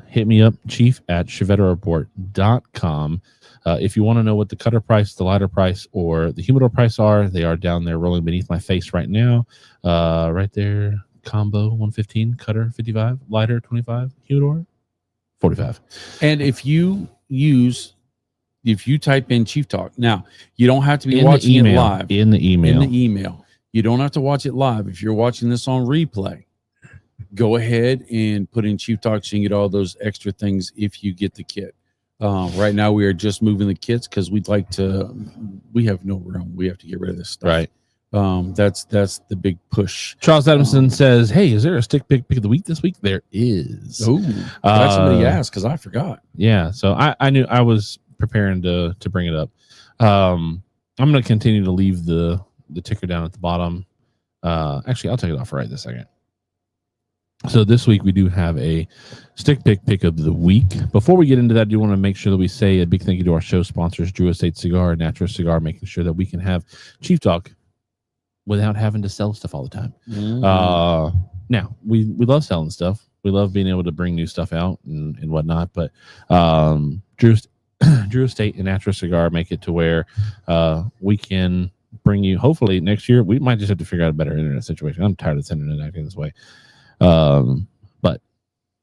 hit me up, chief@chevettareport.com. If you want to know what the cutter price, the lighter price, or the humidor price are, they are down there rolling beneath my face right now. Right there, combo 115, cutter 55, lighter 25, humidor 45. And if you type in Chief Talk, now you don't have to be watching it live. In the email. You don't have to watch it live. If you're watching this on replay, go ahead and put in Chief Talk so you can get all those extra things if you get the kit. Right now, we are just moving the kits because we have no room. We have to get rid of this stuff. Right. That's the big push. Charles Adamson says, hey, is there a stick pick of the week this week? There is. Oh, glad somebody asked, because I forgot. Yeah. So I knew I was preparing to bring it up. I'm going to continue to leave the ticker down at the bottom. Actually, I'll take it off right this second. So this week we do have a stick pick of the week. Before we get into that, I do want to make sure that we say a big thank you to our show sponsors, Drew Estate Cigar and Natura Cigar, making sure that we can have Chief Talk without having to sell stuff all the time. Now, we love selling stuff. We love being able to bring new stuff out and whatnot. But Drew Estate and Natura Cigar make it to where we can bring you, hopefully next year, we might just have to figure out a better internet situation. I'm tired of this internet acting this way. But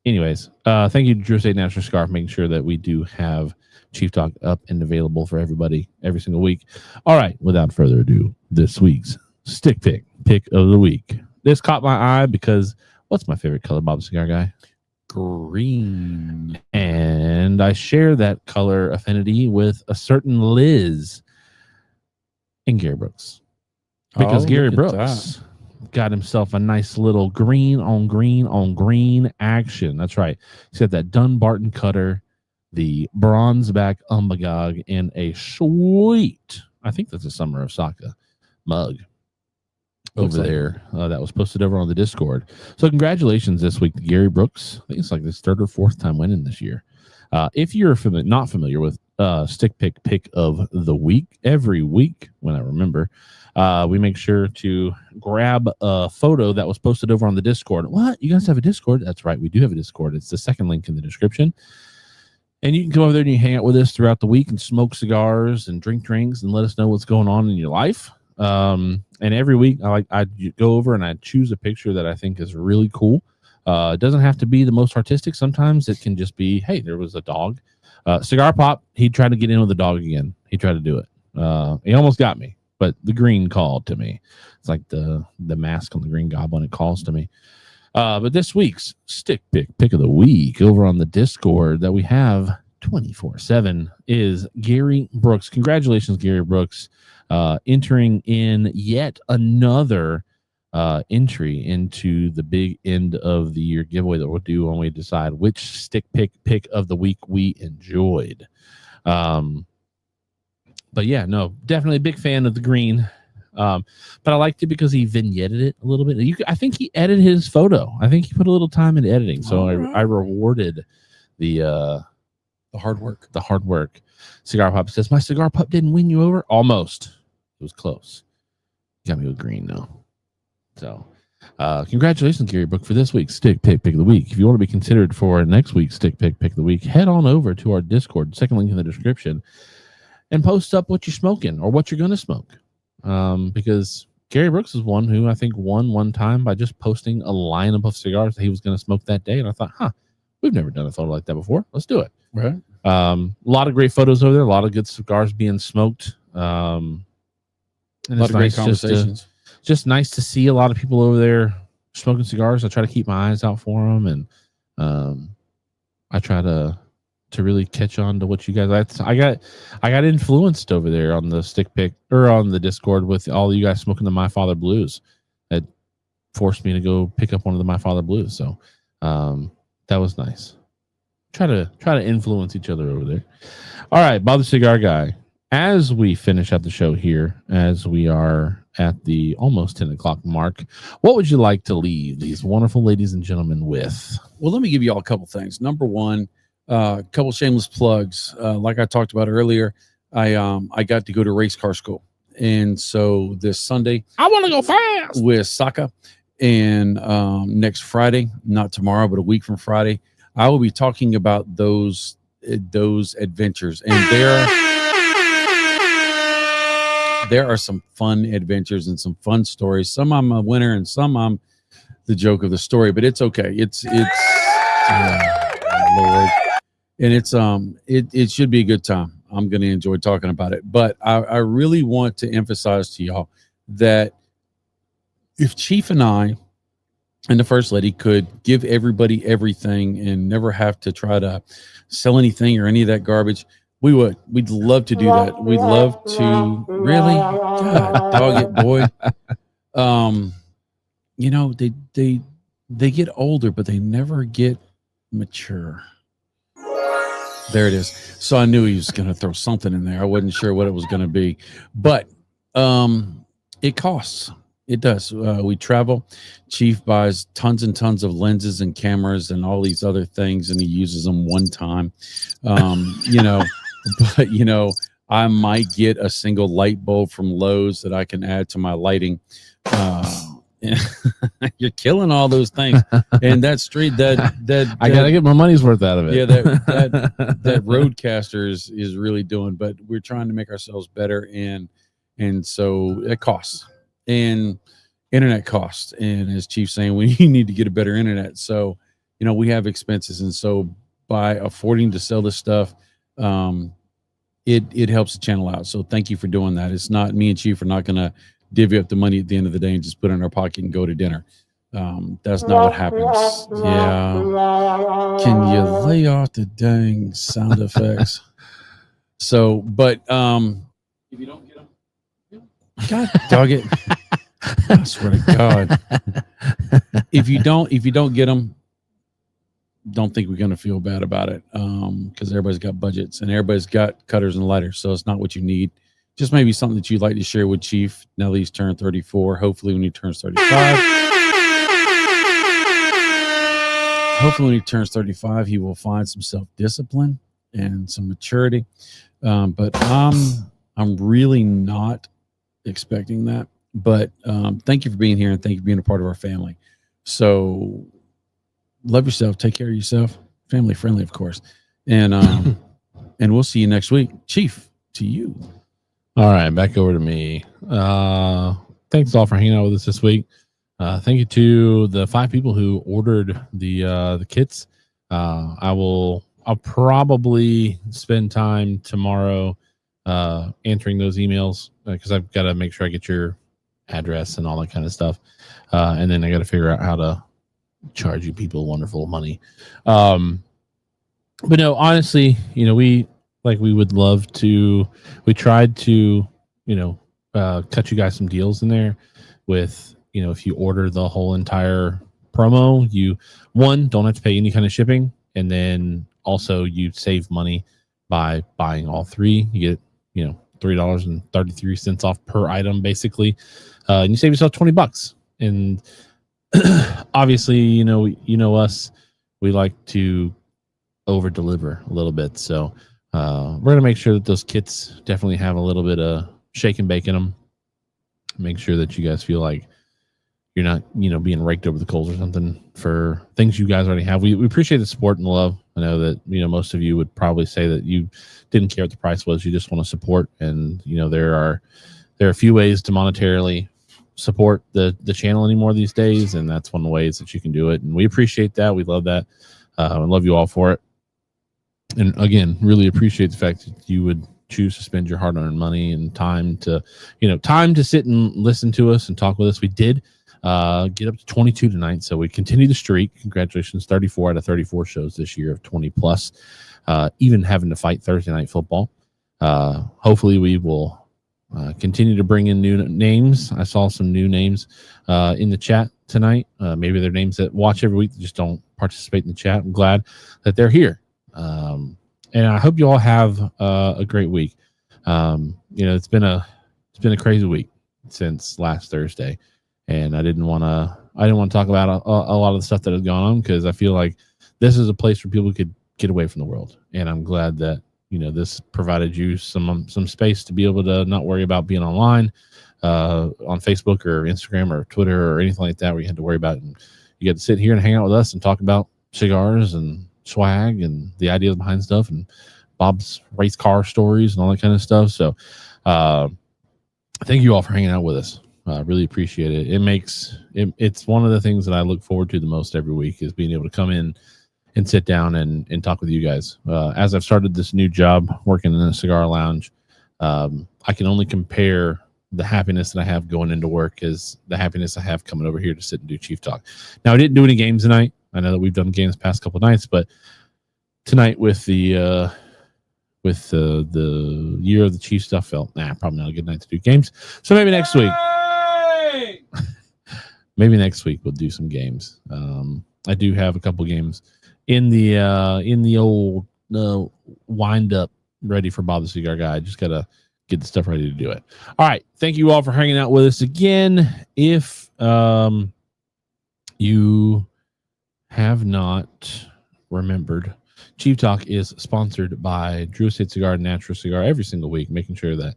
anyways, thank you to Drew Estate and Natura Cigar for making sure that we do have Chief Talk up and available for everybody every single week. All right, without further ado, this week's stick pick of the week. This caught my eye because what's my favorite color, Bob Cigar Guy? Green. And I share that color affinity with a certain Liz and Gary Brooks. Because Gary Brooks got himself a nice little green on green action. That's right. He's got that Dunbarton cutter, the bronze back umbagog, and a sweet, I think that's a Summer of Saka mug over there that was posted over on the Discord. So congratulations this week to Gary Brooks. I think it's like his 3rd or 4th time winning this year. If you're not familiar with stick pick of the week, every week when I remember, we make sure to grab a photo that was posted over on the Discord. What? You guys have a Discord? That's right. We do have a Discord. It's the second link in the description. And you can come over there and you hang out with us throughout the week and smoke cigars and drink drinks and let us know what's going on in your life. And every week I go over and I choose a picture that I think is really cool. It doesn't have to be the most artistic. Sometimes it can just be, hey, there was a dog. Cigar Pop, he tried to get in with the dog again. He tried to do it. He almost got me, but the green called to me. It's like the mask on the Green Goblin. It calls to me. But this week's stick pick of the week over on the Discord that we have 24/7 is Gary Brooks. Congratulations, Gary Brooks, entering in yet another entry into the big end of the year giveaway that we'll do when we decide which stick pick of the week we enjoyed. But yeah, no, definitely a big fan of the green. But I liked it because he vignetted it a little bit. I think he edited his photo. I think he put a little time in editing. So I rewarded the hard work. The hard work. Cigar Pop says, my Cigar Pup didn't win you over? Almost. It was close. Got me with green though. So congratulations, Gary Brook, for this week's Stick Pick of the Week. If you want to be considered for next week's Stick Pick of the Week, head on over to our Discord, second link in the description, and post up what you're smoking or what you're going to smoke. Because Gary Brooks is one who I think won one time by just posting a lineup of cigars that he was going to smoke that day. And I thought, we've never done a photo like that before. Let's do it. Right. A lot of great photos over there. A lot of good cigars being smoked. And a lot of great conversations. Just nice to see a lot of people over there smoking cigars. I try to keep my eyes out for them, and I try to really catch on to what you guys. I got influenced over there on the stick pick or on the Discord with all of you guys smoking the My Father Blues. That forced me to go pick up one of the My Father Blues. So that was nice. Try to influence each other over there. All right, Bob the Cigar Guy. As we finish out the show here, as we are at the almost 10 o'clock mark, what would you like to leave these wonderful ladies and gentlemen with? Well, let me give you all a couple things. Number one, a couple shameless plugs. Like I talked about earlier, I got to go to race car school. And so this Sunday, I want to go fast with Saka. And next Friday, not tomorrow, but a week from Friday, I will be talking about those adventures. And there are some fun adventures and some fun stories. Some I'm a winner and some I'm the joke of the story, but it's okay. It's Lord, and it should be a good time. I'm going to enjoy talking about it, but I really want to emphasize to y'all that if Chief and I and the First Lady could give everybody everything and never have to try to sell anything or any of that garbage, we would. We'd love to do that. We'd love to really, God, dog it, boy. You know, they get older, but they never get mature. There it is. So I knew he was going to throw something in there. I wasn't sure what it was going to be, but it costs. It does. We travel. Chief buys tons and tons of lenses and cameras and all these other things, and he uses them one time. You know, but you know, I might get a single light bulb from Lowe's that I can add to my lighting. You're killing all those things, and that street that I gotta get my money's worth out of it. Yeah, that Roadcaster is really doing, but we're trying to make ourselves better, and so it costs. And internet costs, and as Chief's saying, we need to get a better internet. So, you know, we have expenses, and so by affording to sell this stuff, it helps the channel out. So thank you for doing that. It's not me and Chief are not going to divvy up the money at the end of the day and just put it in our pocket and go to dinner. That's not what happens. Yeah, can you lay off the dang sound effects? So, but if you don't get them, God dog it. I swear to God, if you don't get them, don't think we're going to feel bad about it, because everybody's got budgets and everybody's got cutters and lighters, so it's not what you need. Just maybe something that you'd like to share with Chief now that he's turned 34. Hopefully when he turns 35, when he turns 35, he will find some self-discipline and some maturity. But I'm really not expecting that. But thank you for being here, and thank you for being a part of our family. So love yourself, take care of yourself, family friendly, of course. And and we'll see you next week. Chief, to you. All right, back over to me. Thanks all for hanging out with us this week. Thank you to the 5 people who ordered the kits. I'll probably spend time tomorrow answering those emails, because I've got to make sure I get your address and all that kind of stuff, and then I got to figure out how to charge you people wonderful money. But no, honestly, you know, we would love to. We tried to, you know, cut you guys some deals in there with if you order the whole entire promo, you don't have to pay any kind of shipping, and then also you save money by buying all three. You get $3.33 off per item, basically, and you save yourself $20. And obviously, us, we like to over deliver a little bit, so we're gonna make sure that those kits definitely have a little bit of shake and bake in them. Make sure that you guys feel like you're not, being raked over the coals or something for things you guys already have. We appreciate the support and the love. I know that, most of you would probably say that you didn't care what the price was. You just want to support. And, there are a few ways to monetarily support the channel anymore these days. And that's one of the ways that you can do it. And we appreciate that. We love that. I love you all for it. And again, really appreciate the fact that you would choose to spend your hard-earned money and time to sit and listen to us and talk with us. We did get up to 22 tonight, so we continue the streak. Congratulations, 34 out of 34 shows this year of 20 plus, even having to fight Thursday night football. Hopefully we will continue to bring in new names. I saw some new names in the chat tonight. Maybe they're names that watch every week that just don't participate in the chat. I'm glad that they're here. And I hope you all have a great week. It's been a crazy week since last Thursday, and I didn't want to talk about a lot of the stuff that has gone on, because I feel like this is a place where people could get away from the world, and I'm glad that this provided you some space to be able to not worry about being online on Facebook or Instagram or Twitter or anything like that, where you had to worry about it. And you get to sit here and hang out with us and talk about cigars and swag and the ideas behind stuff and Bob's race car stories and all that kind of stuff. So thank you all for hanging out with us. Really appreciate it. It's one of the things that I look forward to the most every week, is being able to come in and sit down and talk with you guys. As I've started this new job working in a cigar lounge, I can only compare the happiness that I have going into work as the happiness I have coming over here to sit and do Chief Talk. Now, I didn't do any games tonight. I know that we've done games the past couple of nights, but tonight with the year of the Chief stuff, felt probably not a good night to do games. So maybe next week, we'll do some games. I do have a couple games in the old wind up ready for Bob the Cigar Guy. I just gotta get the stuff ready to do it. All right, thank you all for hanging out with us again. If you have not remembered, Chief Talk is sponsored by Drew Estate Cigar and Natura Cigar every single week, making sure that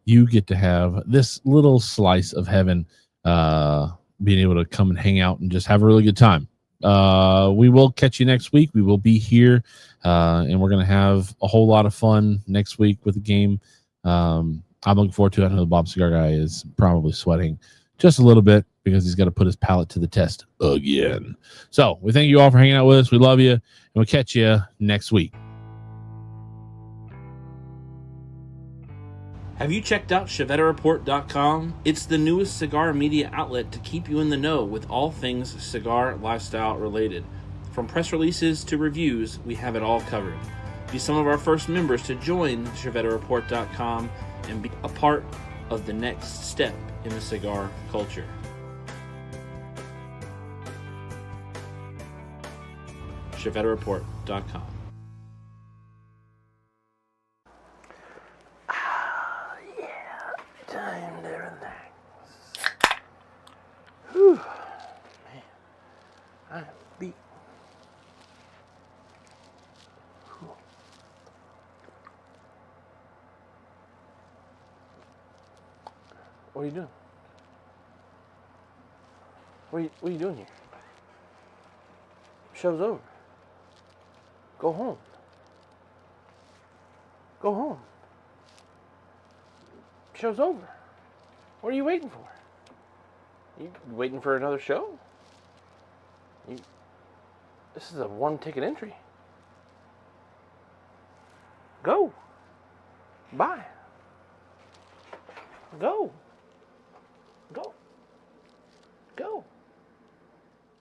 you get to have this little slice of heaven, being able to come and hang out and just have a really good time. We will catch you next week. We will be here, and we're going to have a whole lot of fun next week with the game. I'm looking forward to it. I know the Bob Cigar Guy is probably sweating just a little bit because he's got to put his palate to the test again. So we thank you all for hanging out with us. We love you, and we'll catch you next week. Have you checked out ChevetteReport.com? It's the newest cigar media outlet to keep you in the know with all things cigar lifestyle related. From press releases to reviews, we have it all covered. Be some of our first members to join ChevetteReport.com and be a part of the next step in the cigar culture. ChevetteReport.com. Time to relax. Whew. Man, I'm beat. Whew. What are you doing? What are you doing here? Show's over. Go home. Go home. Show's over. What are you waiting for? You waiting for another show? This is a one-ticket entry. Go. Bye. Go. Go. Go.